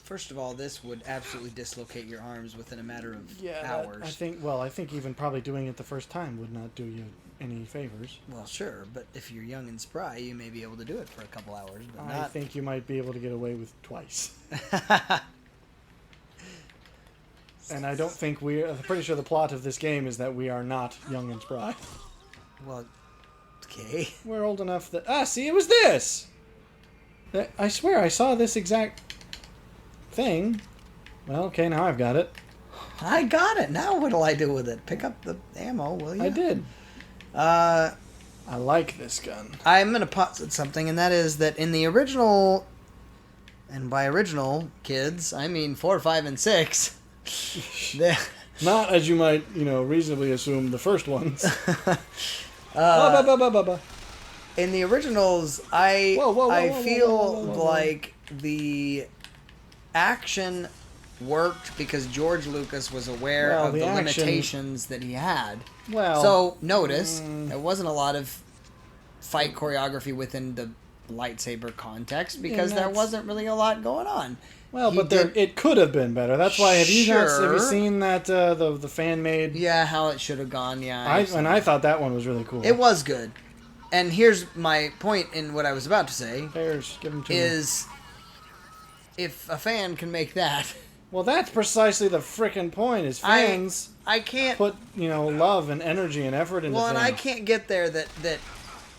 first of all, this would absolutely dislocate your arms within a matter of hours. I think even probably doing it the first time would not do you any favors. Well, sure, but if you're young and spry, you may be able to do it for a couple hours, but I not. think you might be able to get away with twice. And I don't think I'm pretty sure the plot of this game is that we are not young and spry. Well, Okay. We're old enough that... see, it was this! I swear I saw this exact thing. Well, okay, now I've got it. I got it. Now what'll I do with it? Pick up the ammo, will you? I did. I like this gun. I'm going to posit something, and that is that in the original, and by original, kids, I mean 4, 5, and 6, Not, as you might, reasonably assume, the first ones. In the originals, I feel like the action worked because George Lucas was aware of the limitations that he had. Well, so notice there wasn't a lot of fight choreography within the lightsaber context because there wasn't really a lot going on. Well, it could have been better. That's why. Have you seen that the fan made? Yeah, how it should have gone. Yeah, I thought that one was really cool. It was good. And here's my point in what I was about to say. Bears, give them to is me. If a fan can make that. Well, that's precisely the frickin' point. Is fans I can't put love and energy and effort into. Well, things. and I can't get there that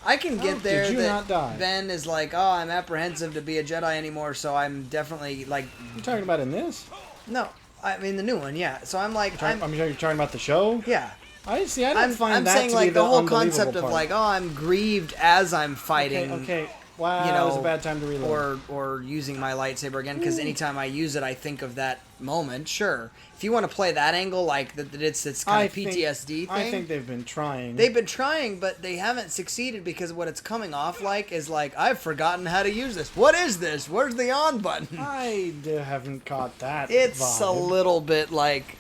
I can get there did you that not die? Ben is like, oh, I'm apprehensive to be a Jedi anymore, so I'm definitely like. You're talking about in this? No, I mean the new one, yeah. So I'm like, you're talking about the show? Yeah. I don't find I'm that saying to like be the whole concept part. of like, oh, I'm grieved as I'm fighting. Okay. Wow, that was a bad time to reload. Or using my lightsaber again, because anytime I use it, I think of that moment. Sure, if you want to play that angle, like that, it's kind of PTSD thing. I think they've been trying. They've been trying, but they haven't succeeded because what it's coming off like is like, I've forgotten how to use this. What is this? Where's the on button? I haven't caught that. It's vibe. a little bit like,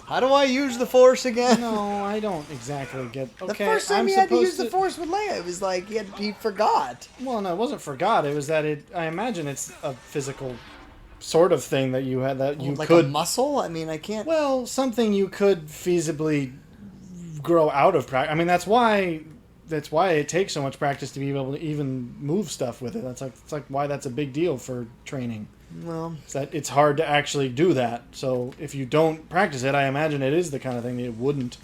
how do I use the Force again? No, I don't exactly get. Okay, the first time he had to use the Force with Leia, it was like he forgot. Well, no, it wasn't forgot. It was that I imagine it's a physical sort of thing that you had like could a muscle. I mean, I can't. Well, something you could feasibly grow out of practice. I mean, that's why it takes so much practice to be able to even move stuff with it. It's like why that's a big deal for training. Well, it's that it's hard to actually do that. So if you don't practice it, I imagine it is the kind of thing that it wouldn't.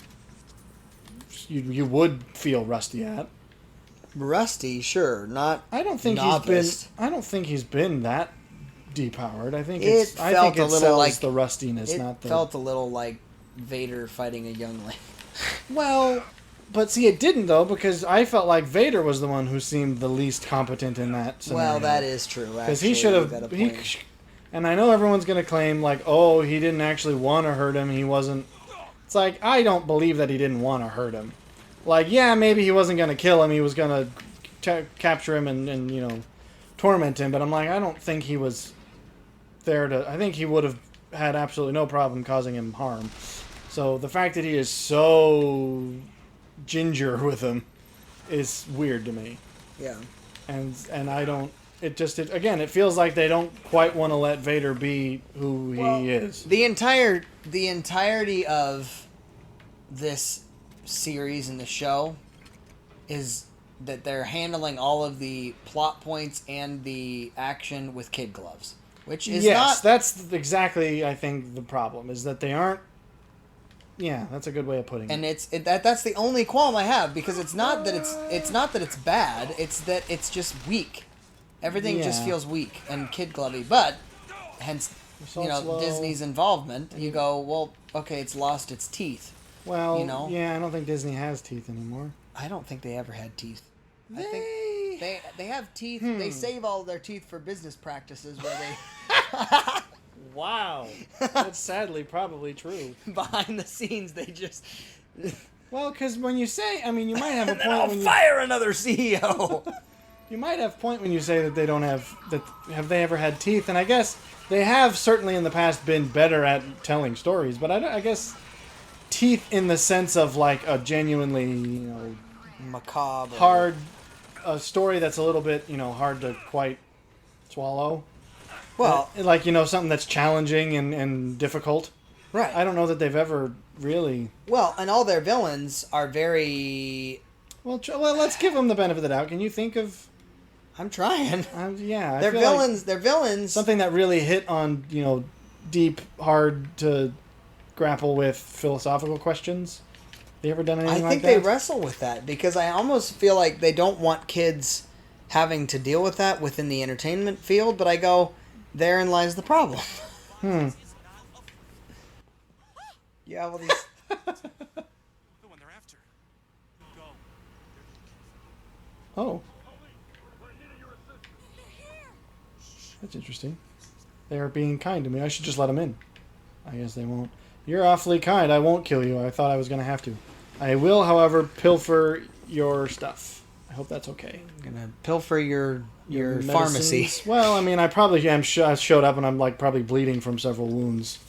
You would feel rusty at. Rusty, sure, not. I don't think novice. I don't think he's been that depowered. I think it sells like the rustiness, not the. It felt a little like Vader fighting a youngling. Well, but see, it didn't though, because I felt like Vader was the one who seemed the least competent in that scenario. Well, that is true. Because he should have. And I know everyone's going to claim like, oh, he didn't actually want to hurt him. He wasn't. It's like I don't believe that he didn't want to hurt him. Like, yeah, maybe he wasn't going to kill him. He was going to capture him and torment him. But I'm like, I don't think he was there to. I think he would have had absolutely no problem causing him harm. So the fact that he is so ginger with him is weird to me. Yeah. And I don't. It feels like they don't quite want to let Vader be who he is. The entirety of this series and the show is that they're handling all of the plot points and the action with kid gloves, which is that's exactly I think the problem is that they aren't. Yeah, that's a good way of putting it. And that's the only qualm I have because it's not that it's bad. It's that it's just weak. Everything just feels weak and kid glovey, but hence Disney's involvement. You go, well, okay, it's lost its teeth. Well, yeah, I don't think Disney has teeth anymore. I don't think they ever had teeth. I think they have teeth. They save all their teeth for business practices where they. Wow, that's sadly probably true. Behind the scenes, they just. Well, because when you say, I mean, you might have a point. I'll fire another CEO. You might have a point when you say that they don't have that. Have they ever had teeth? And I guess they have certainly in the past been better at telling stories. But I guess teeth in the sense of like a genuinely macabre, hard a story that's a little bit hard to quite swallow. Well, like something that's challenging and difficult. Right. I don't know that they've ever really. Well, and all their villains are very. Well, let's give them the benefit of the doubt. Can you think of? I'm trying. Yeah. They're villains. They're villains. Something that really hit on deep, hard to grapple with philosophical questions. They ever done anything I like think that? they wrestle with that because I almost feel like they don't want kids having to deal with that within the entertainment field, but I go, therein lies the problem. You have all these... The one they're after. Go. Oh. That's interesting. They are being kind to me. I should just let them in. I guess they won't. You're awfully kind. I won't kill you. I thought I was going to have to. I will, however, pilfer your stuff. I hope that's okay. I'm going to pilfer your medicines. pharmacy. Well, I mean, I probably am. I showed up and I'm like probably bleeding from several wounds.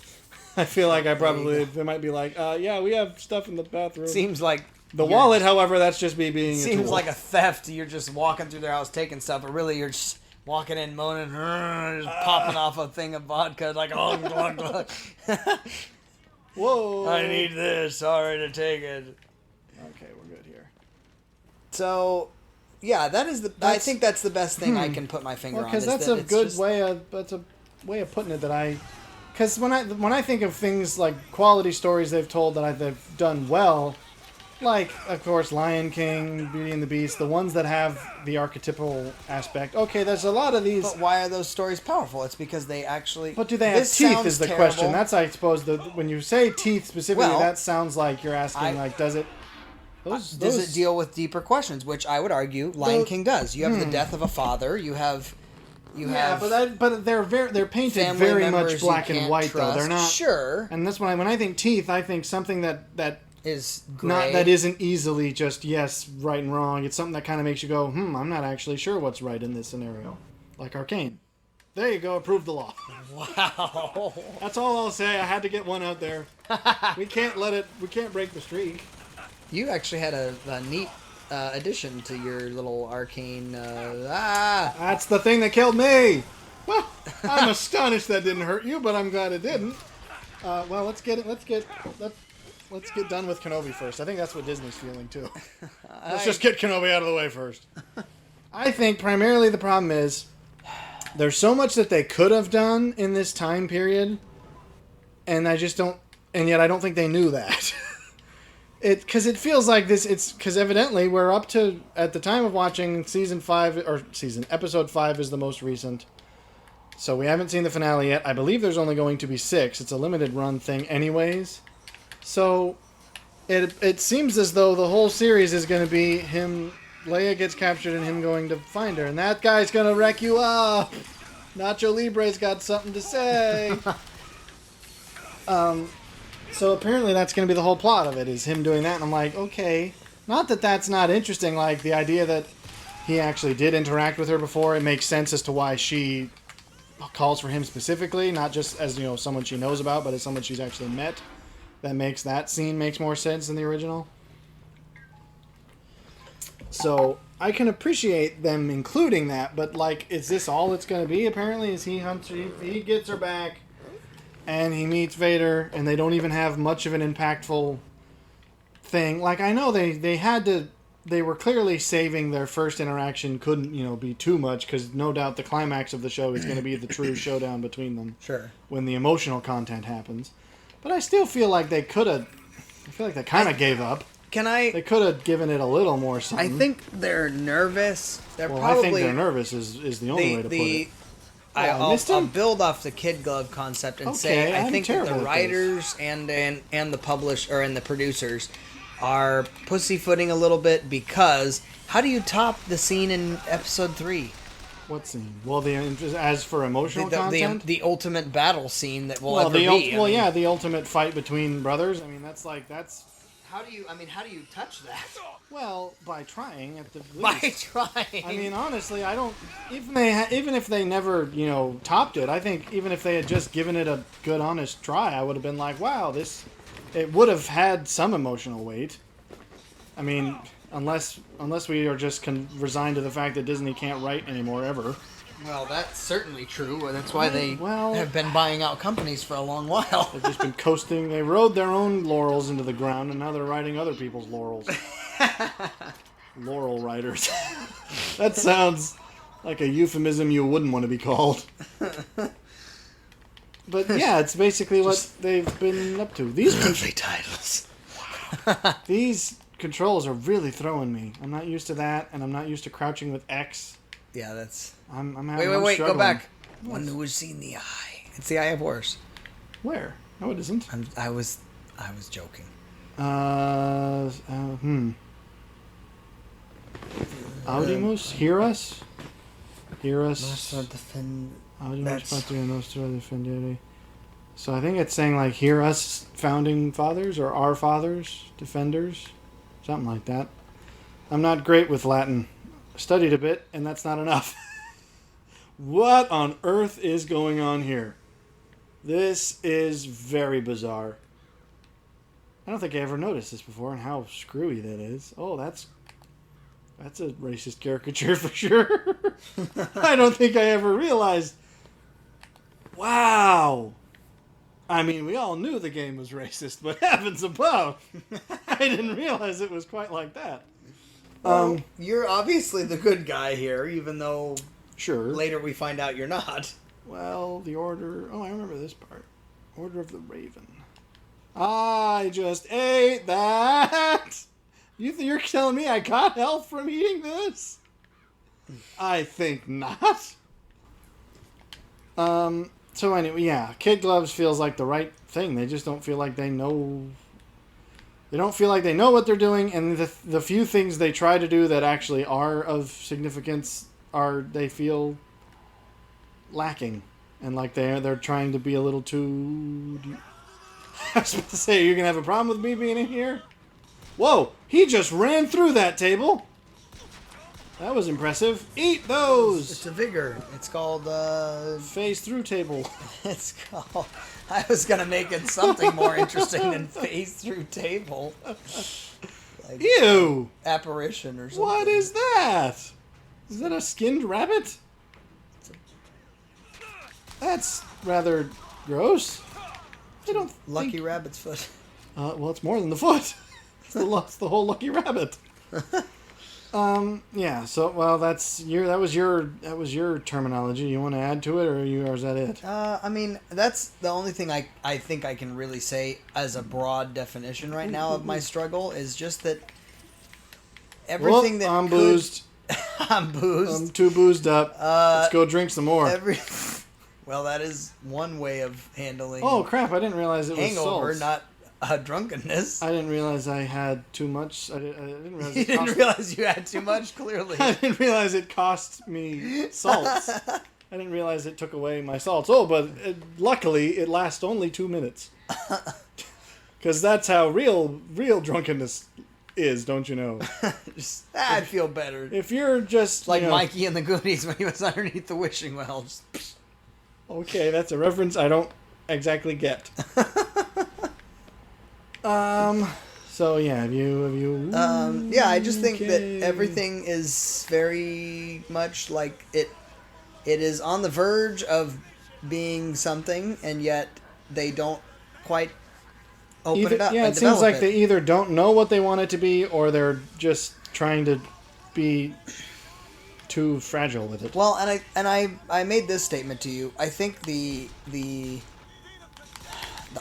I feel like I probably... They might be like, yeah, we have stuff in the bathroom. Seems like... The wallet, however, that's just me being a Seems tool. like a theft. You're just walking through their house taking stuff, but really you're just walking in moaning, just popping off a thing of vodka like, oh, glug, glug. Whoa! I need this. Sorry to take it. Okay, we're good here. So, yeah, that is the. I think that's the best thing I can put my finger on. Because is that's that a it's good just- way of way of putting it. That I, because when I think of things like quality stories they've told that they've done well, like of course Lion King, Beauty and the Beast, the ones that have the archetypal aspect. Okay, there's a lot of these. But why are those stories powerful? It's because they actually. But do they have This teeth? sounds Is the terrible. question. That's I suppose when you say teeth specifically, Well, that sounds like you're asking like, does it? Does it deal with deeper questions? Which I would argue Lion King does. You have the death of a father. You have. Yeah, but they're painted family very members much you black and can't white trust. though. They're not Sure. And that's when I think teeth, I think something that Is gray. not that isn't easily just yes, right and wrong. It's something that kind of makes you go, I'm not actually sure what's right in this scenario. Like Arcane. There you go, approve the law. Wow. That's all I'll say. I had to get one out there. We can't break the streak. You actually had a neat addition to your little arcane. That's the thing that killed me. Well, I'm astonished that didn't hurt you, but I'm glad it didn't. Well, let's get done with Kenobi first. I think that's what Disney's feeling too. Let's just get Kenobi out of the way first. I think primarily the problem is there's so much that they could have done in this time period, and I just don't. And yet I don't think they knew that. Because it feels like this. It's because evidently we're up to at the time of watching episode 5 is the most recent. So we haven't seen the finale yet. I believe there's only going to be 6. It's a limited run thing anyways. So it seems as though the whole series is going to be him, Leia gets captured and him going to find her. And that guy's going to wreck you up. Nacho Libre's got something to say. So apparently that's going to be the whole plot of it, is him doing that. And I'm like, okay. Not that that's not interesting. Like the idea that he actually did interact with her before. It makes sense as to why she calls for him specifically, not just as someone she knows about, but as someone she's actually met. That scene makes more sense than the original. So I can appreciate them including that, but like, is this all it's going to be? Apparently, is he gets her back, and he meets Vader, and they don't even have much of an impactful thing. Like I know they were clearly saving their first interaction couldn't be too much, because no doubt the climax of the show is going to be the true showdown between them. Sure. When the emotional content happens. But I still feel like they could have. I feel like they kind of gave up. They could have given it a little more something. I think they're nervous. I think they're nervous is the only way to put it. I'll build off the kid glove concept and say I think that the writers and the publisher and the producers are pussyfooting a little bit, because how do you top the scene in episode 3? What scene? Well, as for emotional content, the ultimate battle scene that will ever be. The ultimate fight between brothers. I mean, that's. How do you touch that? Well, by trying at the least. By trying. I mean, honestly, I don't. Even if they never, topped it, I think even if they had just given it a good, honest try, I would have been like, wow, it would have had some emotional weight. I mean, unless we are just resigned to the fact that Disney can't write anymore ever. Well, that's certainly true. That's why they have been buying out companies for a long while. They've just been coasting. They rode their own laurels into the ground, and now they're riding other people's laurels. Laurel riders. That sounds like a euphemism you wouldn't want to be called. But yeah, it's basically what they've been up to. These lovely titles. These controls are really throwing me. I'm not used to that, and I'm not used to crouching with X. Yeah, that's... I'm having Wait, go struggling. back. One who has seen the eye. It's the Eye of Horus. Where? No, it isn't. I was joking. Audimus? Hear us? Hear us? Defend... Audimus, That's- Patu, and those two other Defendere. So I think it's saying, like, hear us, founding fathers, or our fathers, defenders. Something like that. I'm not great with Latin. Studied a bit, and that's not enough. What on earth is going on here? This is very bizarre. I don't think I ever noticed this before, and how screwy that is. Oh, that's a racist caricature for sure. I don't think I ever realized. Wow. I mean, we all knew the game was racist, but heavens above, I didn't realize it was quite like that. Well, you're obviously the good guy here, even though Sure. later we find out you're not. Well, the order... Oh, I remember this part. Order of the Raven. I just ate that! You're telling me I got health from eating this? I think not. So anyway, yeah. Kid Gloves feels like the right thing. They just don't feel like they know... They don't feel like they know what they're doing, and the few things they try to do that actually are of significance they feel lacking, and like they're trying to be a little too... I was about to say, you're gonna have a problem with me being in here? Whoa! He just ran through that table. That was impressive. Eat those. It's a vigor. It's called, Phase through table. It's called... I was gonna make it something more interesting than phase through table. Like Ew! apparition or something. What is that? Is that a skinned rabbit? That's rather gross. I don't Lucky think... rabbit's foot. Well, it's more than the foot. It's the whole lucky rabbit. Yeah. So, well, that was your terminology. You want to add to it, or is that it? I mean, that's the only thing I think I can really say as a broad definition right now of my struggle is just that everything that I'm boozed. I'm boozed. I'm too boozed up. Let's go drink some more. Well, that is one way of handling. Oh crap! I didn't realize it was hangover, salts. not drunkenness. I didn't realize I had too much. I didn't realize. You didn't realize you had too much. Clearly, I didn't realize it cost me salts. I didn't realize it took away my salts. Oh, but luckily it lasts only 2 minutes. Because that's how real drunkenness is, don't you know? I'd feel better. If you're just Like Mikey in the Goonies when he was underneath the wishing well. Just... Okay, that's a reference I don't exactly get. So yeah, have you? Yeah, I just think that Okay. everything is very much like it. It is on the verge of being something, and yet they don't quite open it up. Yeah, and it seems like develop they either don't know what they want it to be, or they're just trying to be too fragile with it. Well, and I made this statement to you. I think the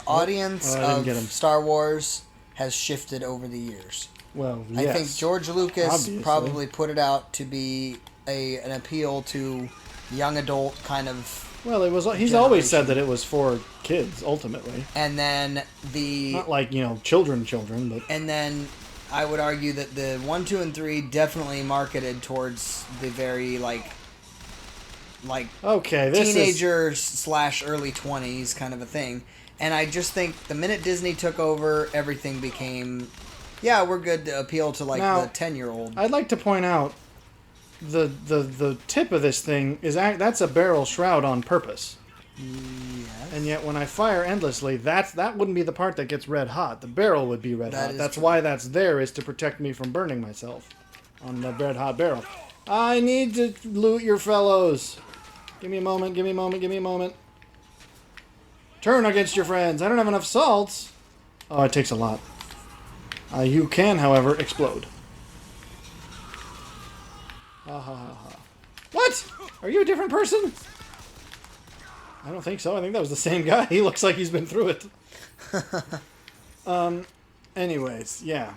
audience Oh, I didn't of get 'em. Star Wars has shifted over the years. Well, yes. I think George Lucas Obviously. probably put it out to be an appeal to young adult kind of, Well, it was. He's always said that it was for kids ultimately, and then not like children, but and then I would argue that the 1, 2, and 3 definitely marketed towards the very like okay, this teenagers / early 20s kind of a thing. And I just think the minute Disney took over, everything became, yeah, we're good to appeal to like Now, the 10-year-old. I'd like to point out the tip of this thing is that's a barrel shroud on purpose. Yes. And yet when I fire endlessly, that wouldn't be the part that gets red hot. The barrel would be red That hot. is That's true. why that's there, is to protect me from burning myself on the red hot barrel. I need to loot your fellows. Give me a moment, give me a moment, give me a moment. Turn against your friends. I don't have enough salts. Oh, it takes a lot. You can, however, explode. Ha ha ha ha. What? Are you a different person? I don't think so. I think that was the same guy. He looks like he's been through it. Anyways, yeah.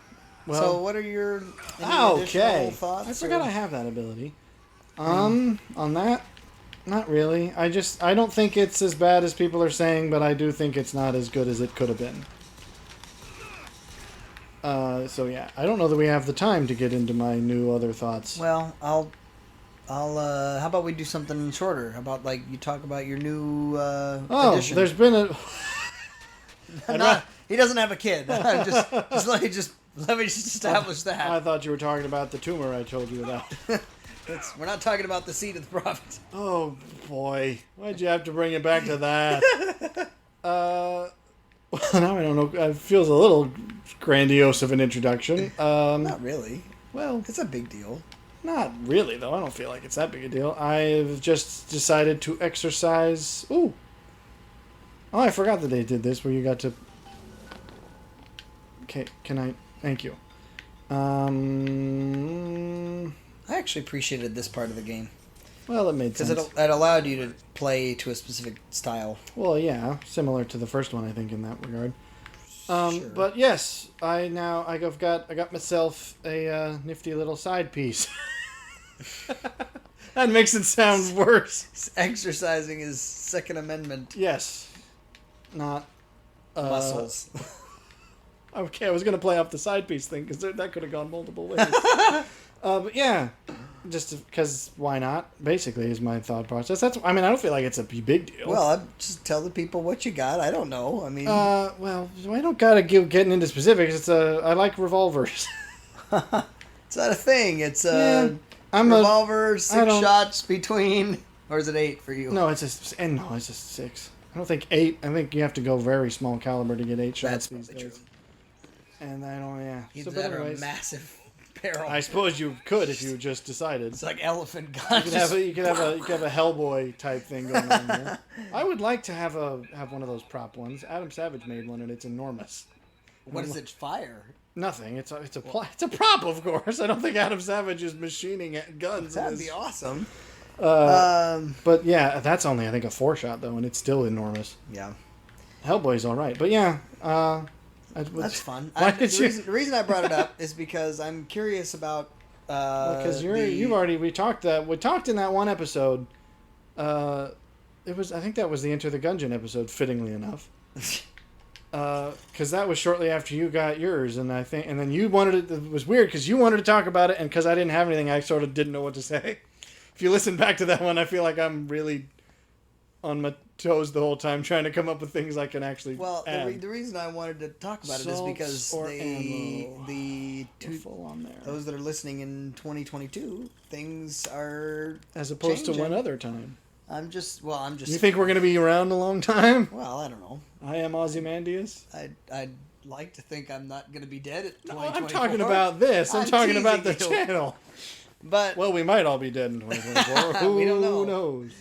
Well, So, what are your any additional thoughts? I forgot I have that ability. On that, not really. I don't think it's as bad as people are saying, but I do think it's not as good as it could have been. So yeah, I don't know that we have the time to get into my new other thoughts. Well, I'll. How about we do something shorter? How about like you talk about your new addition? There's been a. He doesn't have a kid. Let me just establish that. I thought you were talking about the tumor I told you about. We're not talking about the seed of the prophet. Oh boy, why'd you have to bring it back to that? Well, now I don't know. It feels a little grandiose of an introduction. Not really. Well, It's a big deal. not really though. I don't feel like it's that big a deal. I've just decided to exercise. Ooh. Oh, I forgot that they did this where you got to. Okay, can I? Thank you. I actually appreciated this part of the game Well, it made sense. because it allowed you to play to a specific style. Well, yeah, similar to the first one, I think, in that regard. Sure. But yes, I got myself a nifty little side piece. That makes it sound worse. Exercising is Second Amendment Yes, not muscles. Okay, I was gonna play off the side piece thing because that could have gone multiple ways. But yeah, just because why not? Basically, is my thought process. I don't feel like it's a big deal. Well, I'd just tell the people what you got. I don't know. I mean, well, I don't gotta getting into specifics. I like revolvers. it's not a thing. It's Yeah, a revolver, I 6 don't- shots between, or is it 8 for you? No, it's just 6. I don't think 8. I think you have to go very small caliber to get 8 shots That's these probably days. true. And I don't, yeah. Either So, that but or a anyways, massive barrel. I suppose you could if you just decided. It's like elephant You gun. could have a Hellboy type thing going on there. I would like to have one of those prop ones. Adam Savage made one, and it's enormous. What does it fire? Nothing. It's a prop, of course. I don't think Adam Savage is machining guns. That'd be awesome. But yeah, that's only I think a 4-shot though, and it's still enormous. Yeah. Hellboy's all right, but yeah, That's fun. Why The did you? reason I brought it up is because I'm curious about. Because we talked in that one episode. It was I think that was the Enter the Gungeon episode, fittingly enough. Because that was shortly after you got yours, and then you wanted it was weird because you wanted to talk about it, and because I didn't have anything, I sort of didn't know what to say. If you listen back to that one, I feel like I'm really on my toes the whole time trying to come up with things I can actually add. The reason I wanted to talk about it is Salts because or ammo. the We're full on there. those that are listening in 2022, things are As opposed to changing. one other time. I'm just. You think we're going to be around a long time? Well, I don't know. I am Ozymandias. I'd like to think I'm not going to be dead at No, 2024. I'm talking about this. I'm talking about the teasing you. channel. But Well, we might all be dead in 2024. Who We don't know. knows?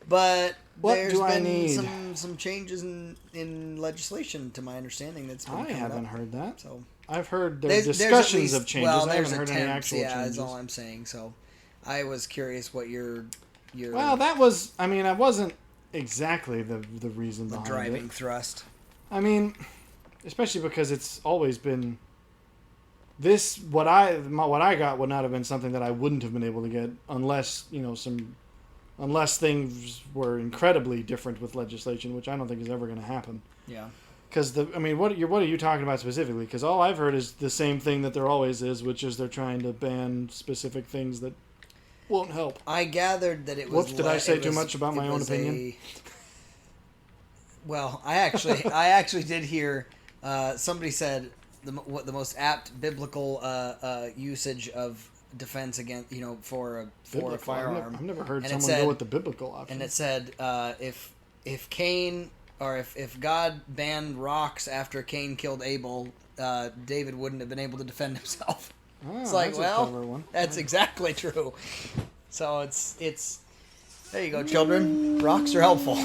But What there's do I been need? some changes in legislation, to my understanding. That's been I coming haven't up. heard that. So I've heard there's discussions at least, of changes. Well, I there's haven't heard any attempts, actual changes. that's all I'm saying. So I was curious what your Well, that was. I mean, I wasn't exactly the reason the behind driving it. thrust. I mean, especially because it's always been this. What I got would not have been something that I wouldn't have been able to get unless unless things were incredibly different with legislation, which I don't think is ever going to happen. Yeah. Because what are you talking about specifically? Because all I've heard is the same thing that there always is, which is they're trying to ban specific things that won't help. I gathered that it was. Whoops! Did I say too much about my own opinion? Well, I actually did hear somebody said what the most apt biblical usage of defense against for a Biblical. firearm. I've never heard And it someone go said- with the biblical option. And it said if Cain or if God banned rocks after Cain killed Abel, David wouldn't have been able to defend himself. It's like, that's a well, clever one. that's exactly true. So it's there you go, children. Rocks are helpful.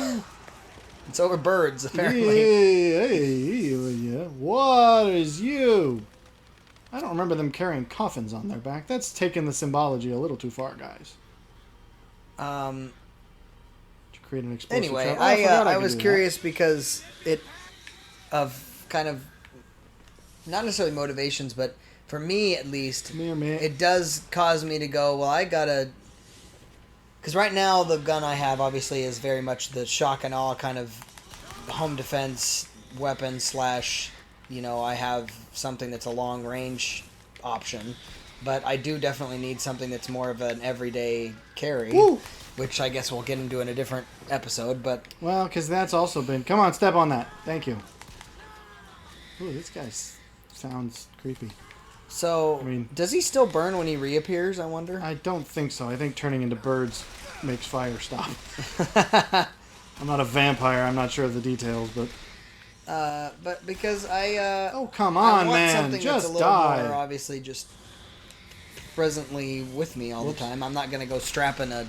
It's over birds, apparently. Yeah. What is you? I don't remember them carrying coffins on their back. That's taking the symbology a little too far, guys. To create an explosive Anyway, trap. Oh, I forgot I could was do that. curious because of kind of not necessarily motivations, but for me at least, Me or me. it does cause me to go, well, I gotta... Because right now, the gun I have, obviously, is very much the shock and awe kind of home defense weapon slash, I have something that's a long-range option. But I do definitely need something that's more of an everyday carry. Woo! Which I guess we'll get into in a different episode, but... Well, because that's also been... Come on, step on that. Thank you. Ooh, this guy sounds creepy. So, I mean- does he still burn when he reappears, I wonder? I don't think so. I think turning into birds makes fire stop. I'm not a vampire. I'm not sure of the details, but... But because I... Oh, come I on, want man. something Just that's a little die. more, obviously, just presently with me all the time. I'm not going to go strapping a...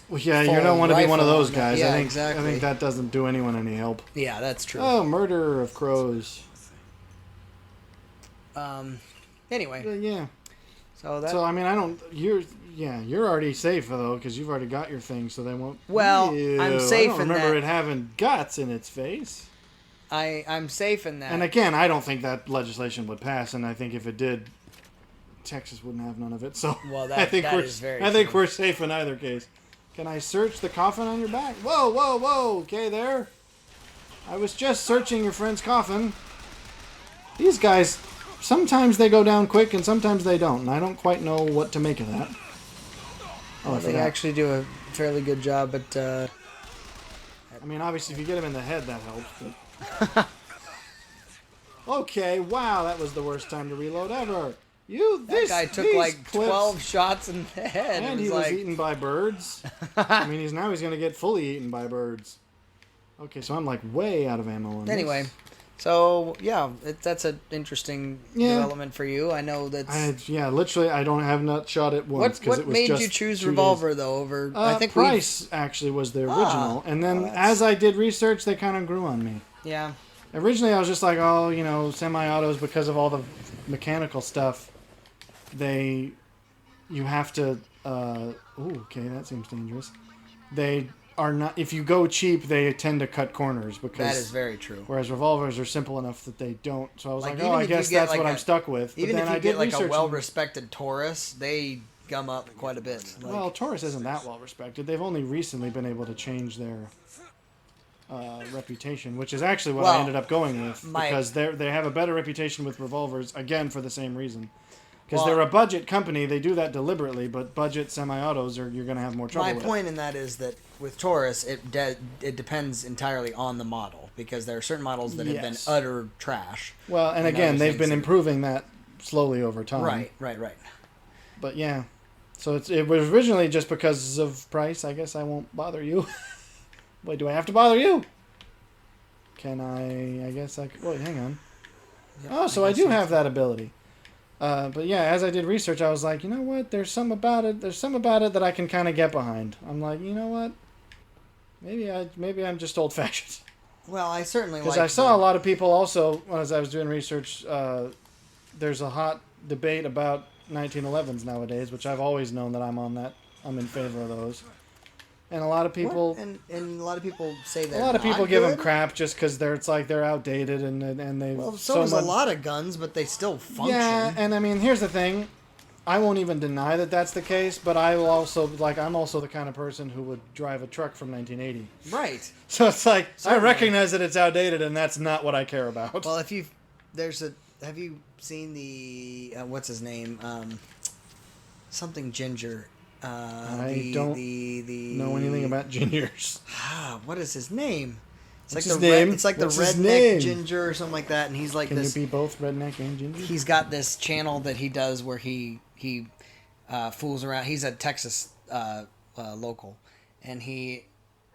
Well, yeah, you full don't want to be one of rifle those on guys. it. Yeah, I think, exactly. I think that doesn't do anyone any help. Yeah, that's true. Oh, murder of crows. Anyway, Yeah. so that... So, I mean, I don't... You're already safe, though, because you've already got your thing, so they won't... Well, Ew, I'm safe I don't in remember that- it having guts in its face. I'm safe in that. And again, I don't think that legislation would pass, and I think if it did, Texas wouldn't have none of it. So Well, I think that we're is very I think true. we're safe in either case. Can I search the coffin on your back? Whoa, whoa, whoa! Okay, there. I was just searching your friend's coffin. These guys, sometimes they go down quick, and sometimes they don't, and I don't quite know what to make of that. Oh, I They forgot. actually do a fairly good job at... I mean, obviously, if you get him in the head, that helps. But... Okay, wow, that was the worst time to reload ever. That guy took these like clips- 12 shots in the head. And It he was was like... eaten by birds. I mean, he's going to get fully eaten by birds. Okay, so I'm like way out of ammo on Anyway, this. so yeah, that's an interesting Yeah. development for you. I know that's... Literally, I don't have not shot it once. 'Cause What it was made just you choose 2 days. revolver though over? I think we've... Price actually was the original, and then that's- as I did research, they kind of grew on me. Yeah. Originally, I was just like, semi-autos because of all the mechanical stuff. You have to. Okay, that seems dangerous. They are not. If you go cheap, they tend to cut corners because That is very true. Whereas revolvers are simple enough that they don't. So I was Like, like, even I if you guess get, that's like, what a- I'm stuck with. But Even then if I you did get like a research well-respected Taurus, they gum up quite a bit. Like, Well, Taurus isn't that well respected. They've only recently been able to change their reputation, which is actually what I Well, ended up going with my- because they have a better reputation with revolvers again for the same reason. Because Well- they're a budget company, they do that deliberately. But budget semi-autos you're going to have more trouble my with. point in that is that with Taurus, it depends entirely on the model because there are certain models that have been Yes. utter trash. Well, and and again, other they've things been that- improving that slowly over time. Right. But yeah, so it was originally just because of price. I guess I won't bother you. Wait, do I have to bother you? Can I guess I could... Wait, hang on. Oh, so I guess do so. have that ability. But yeah, as I did research, I was like, you know what? There's some about it that I can kind of get behind. I'm like, you know what? Maybe I'm just old-fashioned. Well, I certainly Because like I saw a lot of people also, as I was doing research, there's a hot debate about 1911s nowadays, which I've always known that I'm in favor of those. And a lot of people... and a lot of people say that A lot of people give them crap just because they're outdated and they. Well, so is a lot of guns, but they still function. Yeah, and I mean, here's the thing. I won't even deny that that's the case, but I will also I'm also the kind of person who would drive a truck from 1980. Right. So it's like Certainly. I recognize that it's outdated, and that's not what I care about. Well, have you seen the what's his name? Something Ginger. I don't know anything about gingers. What is his name? It's What's like his the name? It's like What's the his redneck name? ginger or something like that, and he's like Can this. you be both redneck and ginger? He's got this channel that he does where he fools around. He's a Texas local, and he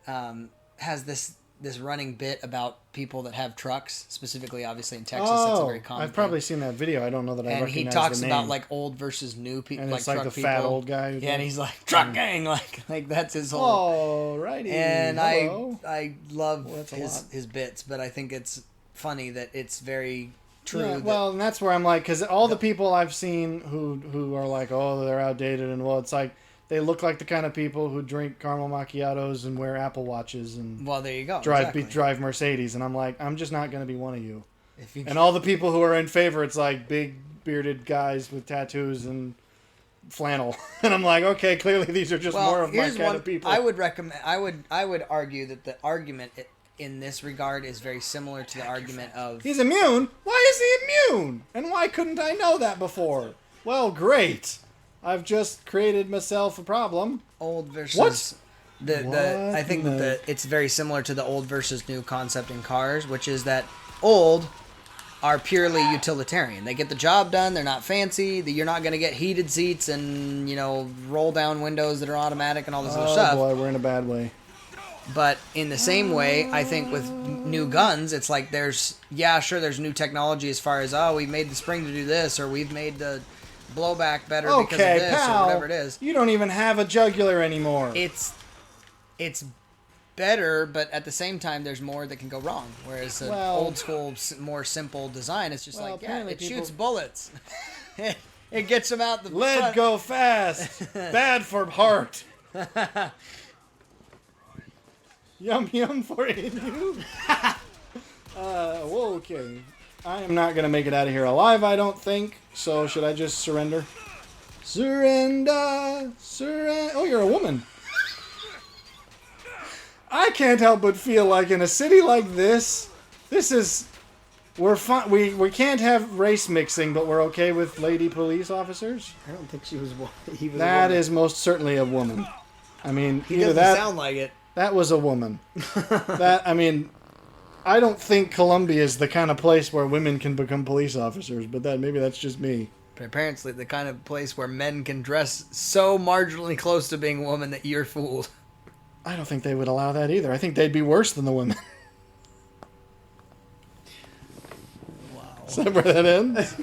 has this running bit about people that have trucks, specifically, obviously in Texas. That's a very common. I've probably thing. seen that video. I don't know that I And recognize he talks the about name. like old versus new people, And like it's like truck the fat people. old guy who Yeah, and does- he's like truck gang, like that's his whole. Alrighty. And hello. I love Well, that's a lot. his bits, but I think it's funny that it's very true. Yeah, that- well, and that's where I'm like, because all the people I've seen who are like, oh, they're outdated, and well, it's like they look like the kind of people who drink caramel macchiatos and wear Apple Watches and well, there you go. drive exactly. drive Mercedes, and I'm like, I'm just not going to be one of you. If you And all the people who are in favor, it's like big bearded guys with tattoos and flannel. And I'm like, okay, clearly these are just more of my kind of people. I would recommend. I would argue that the argument in this regard is very similar to the argument of He's immune? Why is he immune? And why couldn't I know that before? Well, great. I've just created myself a problem. old versus What? I think that it's very similar to the old versus new concept in cars, which is that old are purely utilitarian. They get the job done. They're not fancy. You're not going to get heated seats and, roll down windows that are automatic and all this other stuff. Oh boy, we're in a bad way. But in the same way, I think with new guns, it's like there's new technology as far as, we've made the spring to do this, or we've made the blowback better because of Okay, this, pal. or whatever it is. You don't even have a jugular anymore. It's better, but at the same time, there's more that can go wrong. Whereas an old school, more simple design, it's just it shoots bullets. It gets them out the Lead front. go fast. Bad for heart. Yum yum for you. Okay. I am not gonna make it out of here alive, I don't think. So should I just surrender? Surrender. Oh, you're a woman. I can't help but feel like in a city like this, we're fine. We can't have race mixing, but we're okay with lady police officers. I don't think he was a That woman. is most certainly a woman. I mean, He doesn't sound like it. That was a woman. I don't think Colombia is the kind of place where women can become police officers, but maybe that's just me. But apparently the kind of place where men can dress so marginally close to being a woman that you're fooled. I don't think they would allow that either. I think they'd be worse than the women. Wow. Is that where that ends?